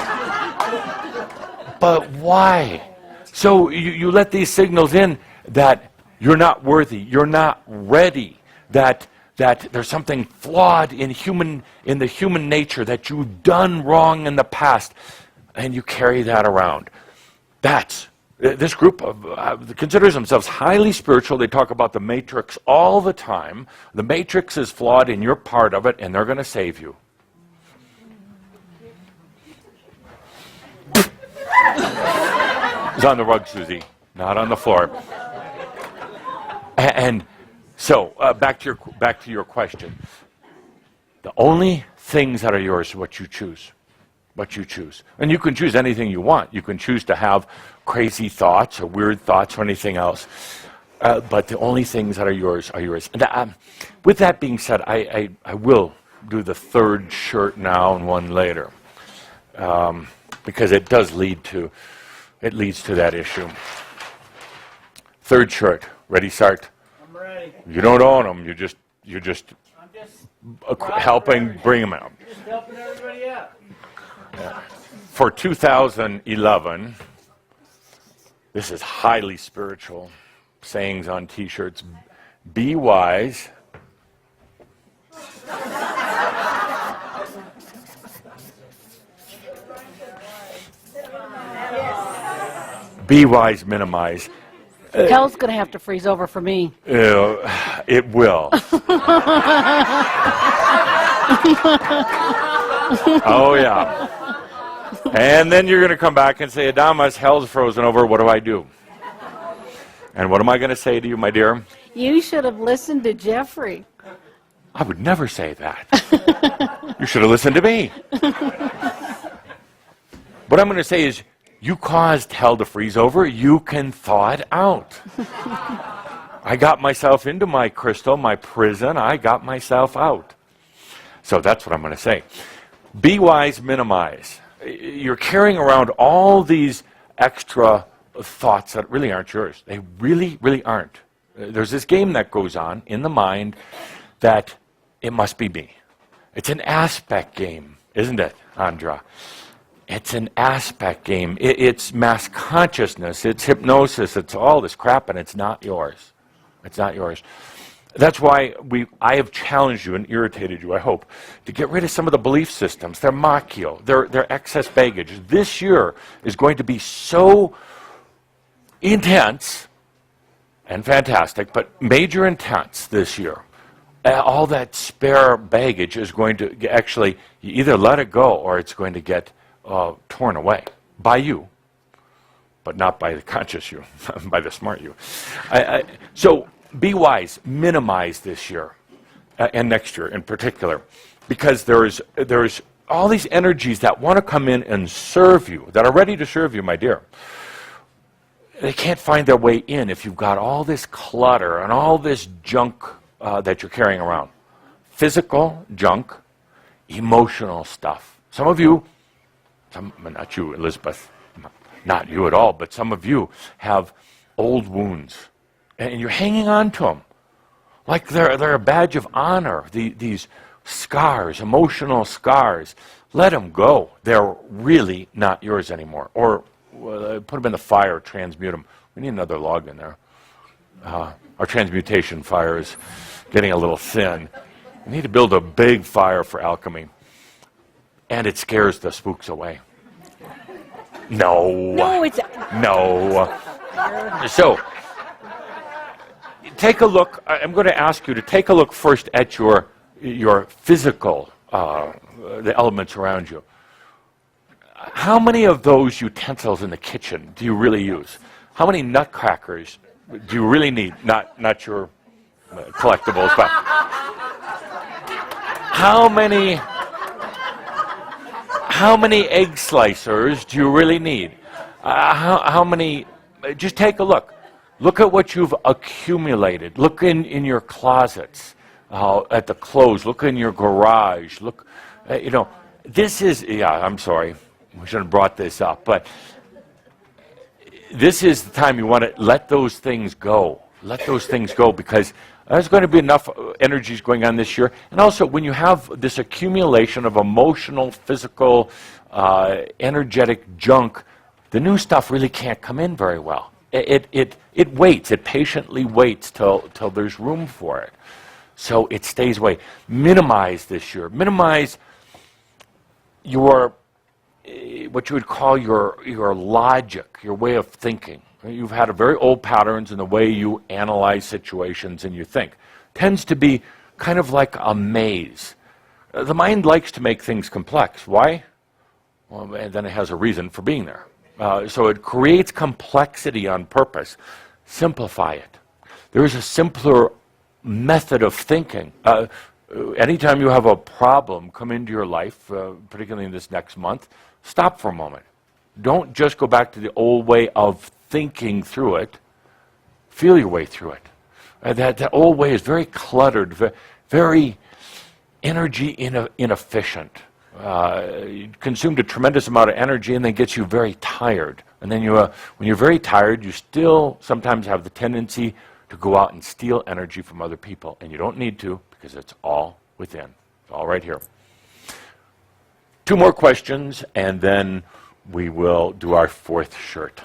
But why? So you let these signals in that you're not worthy, you're not ready, that there's something flawed in the human nature, that you've done wrong in the past, and you carry that around. This group considers themselves highly spiritual. They talk about the matrix all the time. The matrix is flawed, and you're part of it, and they're going to save you. It's on the rug, Susie, not on the floor. And so, back to your question. The only things that are yours are what you choose. What you choose. And you can choose anything you want. You can choose to have crazy thoughts or weird thoughts or anything else. But the only things that are yours are yours. And with that being said, I will do the third shirt now and one later. Because it does leads to that issue. Third shirt. Ready, Sart? I'm ready. You don't own them. You're just I'm just helping bring them out. just helping everybody out. For 2011, this is highly spiritual. Sayings on T-shirts. Be wise. Be wise, minimize. Hell's going to have to freeze over for me. It will. Oh, yeah. And then you're going to come back and say, Adamas, hell's frozen over. What do I do? And what am I going to say to you, my dear? You should have listened to Jeffrey. I would never say that. You should have listened to me. What I'm going to say is, you caused hell to freeze over. You can thaw it out. I got myself into my crystal, my prison. I got myself out. So that's what I'm going to say. Be wise, minimize. You're carrying around all these extra thoughts that really aren't yours. They really, really aren't. There's this game that goes on in the mind that it must be me. It's an aspect game, isn't it, Andra? It's an aspect game. It's mass consciousness. It's hypnosis. It's all this crap, and it's not yours. It's not yours. That's why I have challenged you and irritated you, I hope, to get rid of some of the belief systems. They're machio. They're excess baggage. This year is going to be so intense and fantastic, but major intense this year. All that spare baggage is going to actually, you either let it go or it's going to get torn away by you, but not by the conscious you, by the smart you. So be wise, minimize this year and next year in particular, because there's all these energies that want to come in and serve you, that are ready to serve you, my dear. They can't find their way in if you've got all this clutter and all this junk that you're carrying around. Physical junk, emotional stuff. Some of you, not you, Elizabeth, not you at all, but some of you have old wounds, and you're hanging on to them like they're a badge of honor. These scars, emotional scars, let them go. They're really not yours anymore. Or put them in the fire, transmute them. We need another log in there. Our transmutation fire is getting a little thin. We need to build a big fire for alchemy. And it scares the spooks away. No. No, it's... No. So, take a look. I'm going to ask you to take a look first at your physical, the elements around you. How many of those utensils in the kitchen do you really use? How many nutcrackers do you really need? Not your collectibles, but how many egg slicers do you really need? How many? Just take a look. Look at what you've accumulated. Look in your closets, at the clothes. Look in your garage. Look, this is, I'm sorry. We should have brought this up. But this is the time you want to let those things go. Let those things go, because there's going to be enough energies going on this year. And also, when you have this accumulation of emotional, physical, energetic junk, the new stuff really can't come in very well. It waits. It patiently waits till there's room for it. So it stays away. Minimize this year. Minimize your, what you would call your logic, your way of thinking. You've had a very old patterns in the way you analyze situations and you think. Tends to be kind of like a maze. The mind likes to make things complex. Why? Well, and then it has a reason for being there. So it creates complexity on purpose. Simplify it. There is a simpler method of thinking. Anytime you have a problem come into your life, particularly in this next month, stop for a moment. Don't just go back to the old way of thinking through it. Feel your way through it. That old way is very cluttered, very energy inefficient. It consumed a tremendous amount of energy and then gets you very tired. And then when you're very tired, you still sometimes have the tendency to go out and steal energy from other people. And you don't need to, because it's all within. It's all right here. 2 more questions, and then we will do our 4th shirt.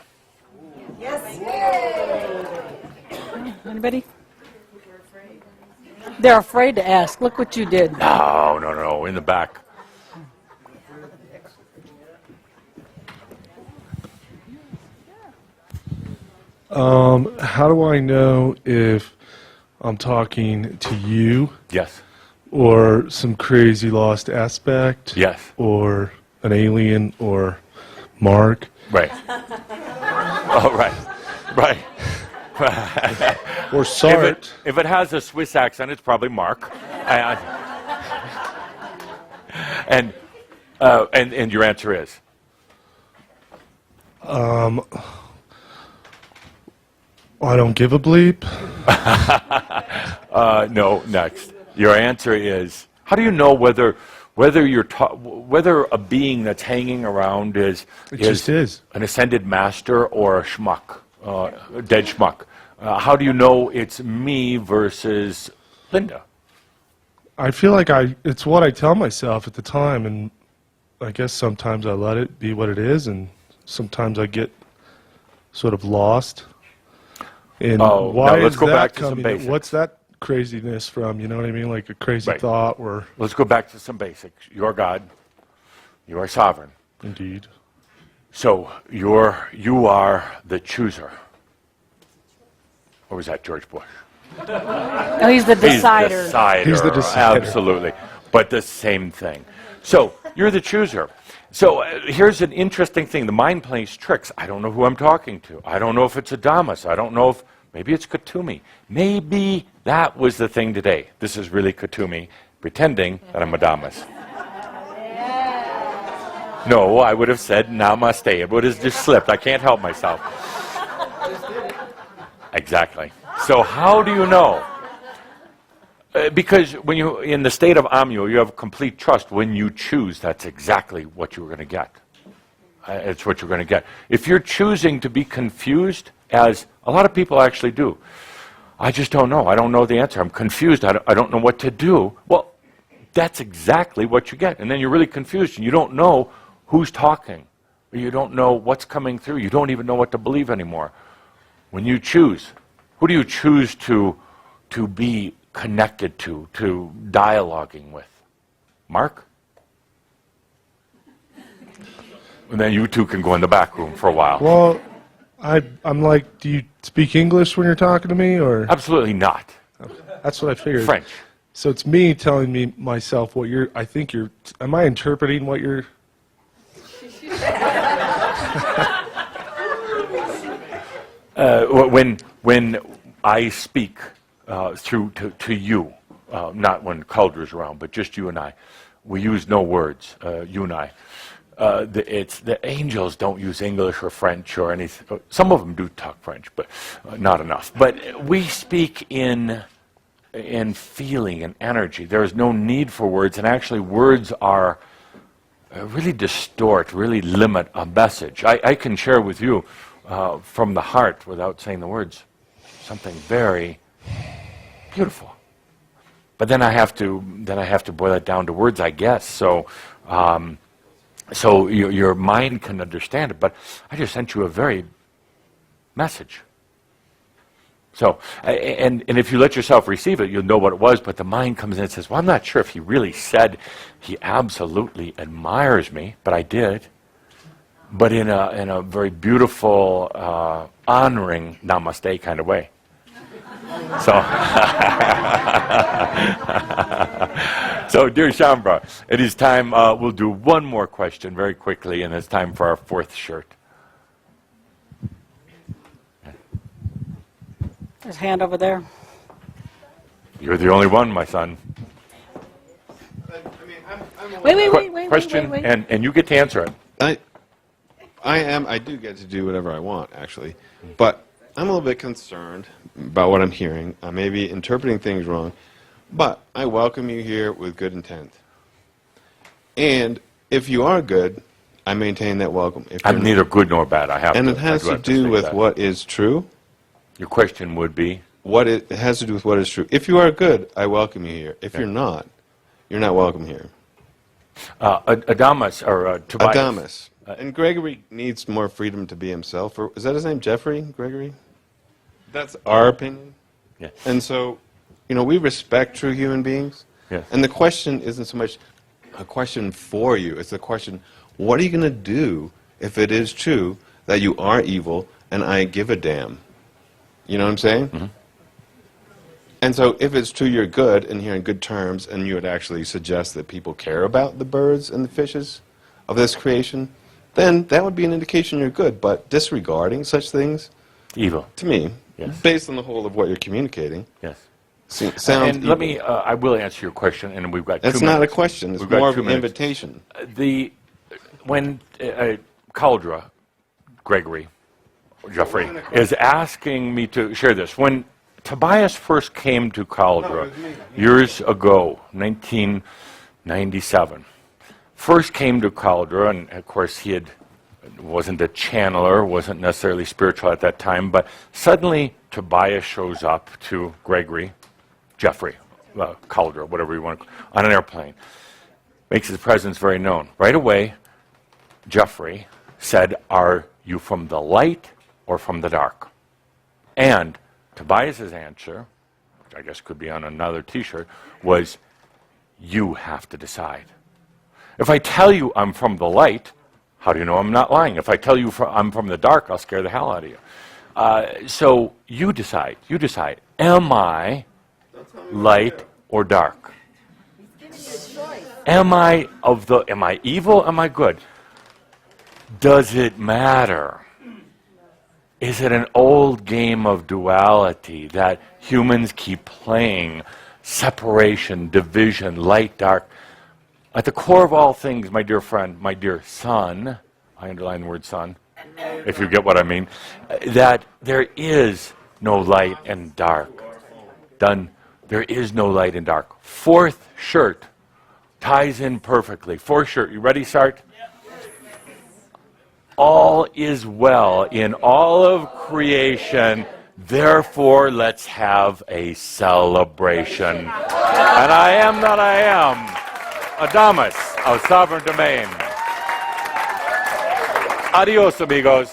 Anybody? They're afraid to ask. Look what you did. No, in the back. How do I know if I'm talking to you? Yes. Or some crazy lost aspect? Yes. Or an alien or Mark? Right. Oh, right. Or Sart? If it has a Swiss accent, it's probably Mark. And your answer is? I don't give a bleep. No, next. Your answer is, how do you know whether a being that's hanging around is an ascended master or a schmuck, a dead schmuck? How do you know it's me versus Linda? I feel like it's what I tell myself at the time, and I guess sometimes I let it be what it is, and sometimes I get sort of lost. And why let's is go that back to some coming? basics. What's that craziness from? You know what I mean? Like a crazy Right. thought or... Let's go back to some basics. You're God. You are sovereign. Indeed. So you are the chooser. Or was that George Bush? No, he's the decider. He's the decider. Absolutely. But the same thing. So you're the chooser. So here's an interesting thing. The mind plays tricks. I don't know who I'm talking to. I don't know if it's Adamus. I don't know if maybe it's Katumi. Maybe that was the thing today. This is really Katumi pretending that I'm Adamus. No, I would have said namaste. It would have just slipped. I can't help myself. Exactly. So how do you know? Because when you in the state of Amyo, you have complete trust. When you choose, that's exactly what you're going to get. It's what you're going to get. If you're choosing to be confused, as a lot of people actually do, I just don't know. I don't know the answer. I'm confused. I don't know what to do. Well, that's exactly what you get. And then you're really confused, and you don't know who's talking. You don't know what's coming through. You don't even know what to believe anymore. When you choose, who do you choose to be connected to dialoguing with? Mark? And then you two can go in the back room for a while. Well, I'm like, do you speak English when you're talking to me, or? Absolutely not. That's what I figured. French. So it's me telling me myself what you're. I think you're. Am I interpreting what you're? When I speak through to you, not when Calder's around, but just you and I, we use no words. You and I. The angels don't use English or French or anything. Some of them do talk French, but not enough. But we speak in feeling and energy. There is no need for words, and actually words are really distort, really limit a message. I can share with you from the heart, without saying the words, something very beautiful. But then I have to boil it down to words, I guess. So your mind can understand it. But I just sent you a very message. So, and if you let yourself receive it, you'll know what it was, but the mind comes in and says, well, I'm not sure if he really said he absolutely admires me, but I did. But in a very beautiful, honoring namaste kind of way. So, so dear Shambra, it is time, we'll do one more question very quickly, and it's time for our fourth shirt. There's a hand over there. You're the only one, my son. Wait. Question, and you get to answer it. I do get to do whatever I want, actually. But I'm a little bit concerned about what I'm hearing. I may be interpreting things wrong. But I welcome you here with good intent. And if you are good, I maintain that welcome. If I'm neither good nor bad. And it has to do with what is true. Your question would be? It has to do with what is true. If you are good, I welcome you here. If you're not welcome here. Adamus, or Tobias. Adamus. And Gregory needs more freedom to be himself. Or, is that his name, Jeffrey? Gregory? That's our opinion. Yes. And so, we respect true human beings. Yes. And the question isn't so much a question for you. It's the question, what are you going to do if it is true that you are evil and I give a damn? You know what I'm saying? Mm-hmm. And so if it's true you're good and you're in good terms and you would actually suggest that people care about the birds and the fishes of this creation, then that would be an indication you're good. But disregarding such things, evil. To me, yes. Based on the whole of what you're communicating, yes. Sounds and evil. let me, I will answer your question, and we've got 2 minutes. That's not a question. It's more of an invitation. When Caldra, Gregory, Jeffrey, is asking me to share this, when Tobias first came to Caldra years ago, 1997, first came to Caldra, and of course he wasn't a channeler, wasn't necessarily spiritual at that time, but suddenly Tobias shows up to Gregory, Jeffrey, Caldra, whatever you want to, on an airplane, makes his presence very known. Right away, Jeffrey said, are you from the light or from the dark? And Tobias's answer, which I guess could be on another t-shirt, was, you have to decide. If I tell you I'm from the light, how do you know I'm not lying? If I tell you I'm from the dark, I'll scare the hell out of you. So you decide. You decide. Am I light or dark? Am I evil? Am I good? Does it matter? Is it an old game of duality that humans keep playing? Separation, division, light, dark. At the core of all things, my dear friend, my dear son, I underline the word son, if you get what I mean, that there is no light and dark. Done. There is no light and dark. Fourth shirt ties in perfectly. Fourth shirt. You ready, Sart? All is well in all of creation. Therefore, let's have a celebration. And I am that I am. Adamus of Sovereign Domain. Adios, amigos.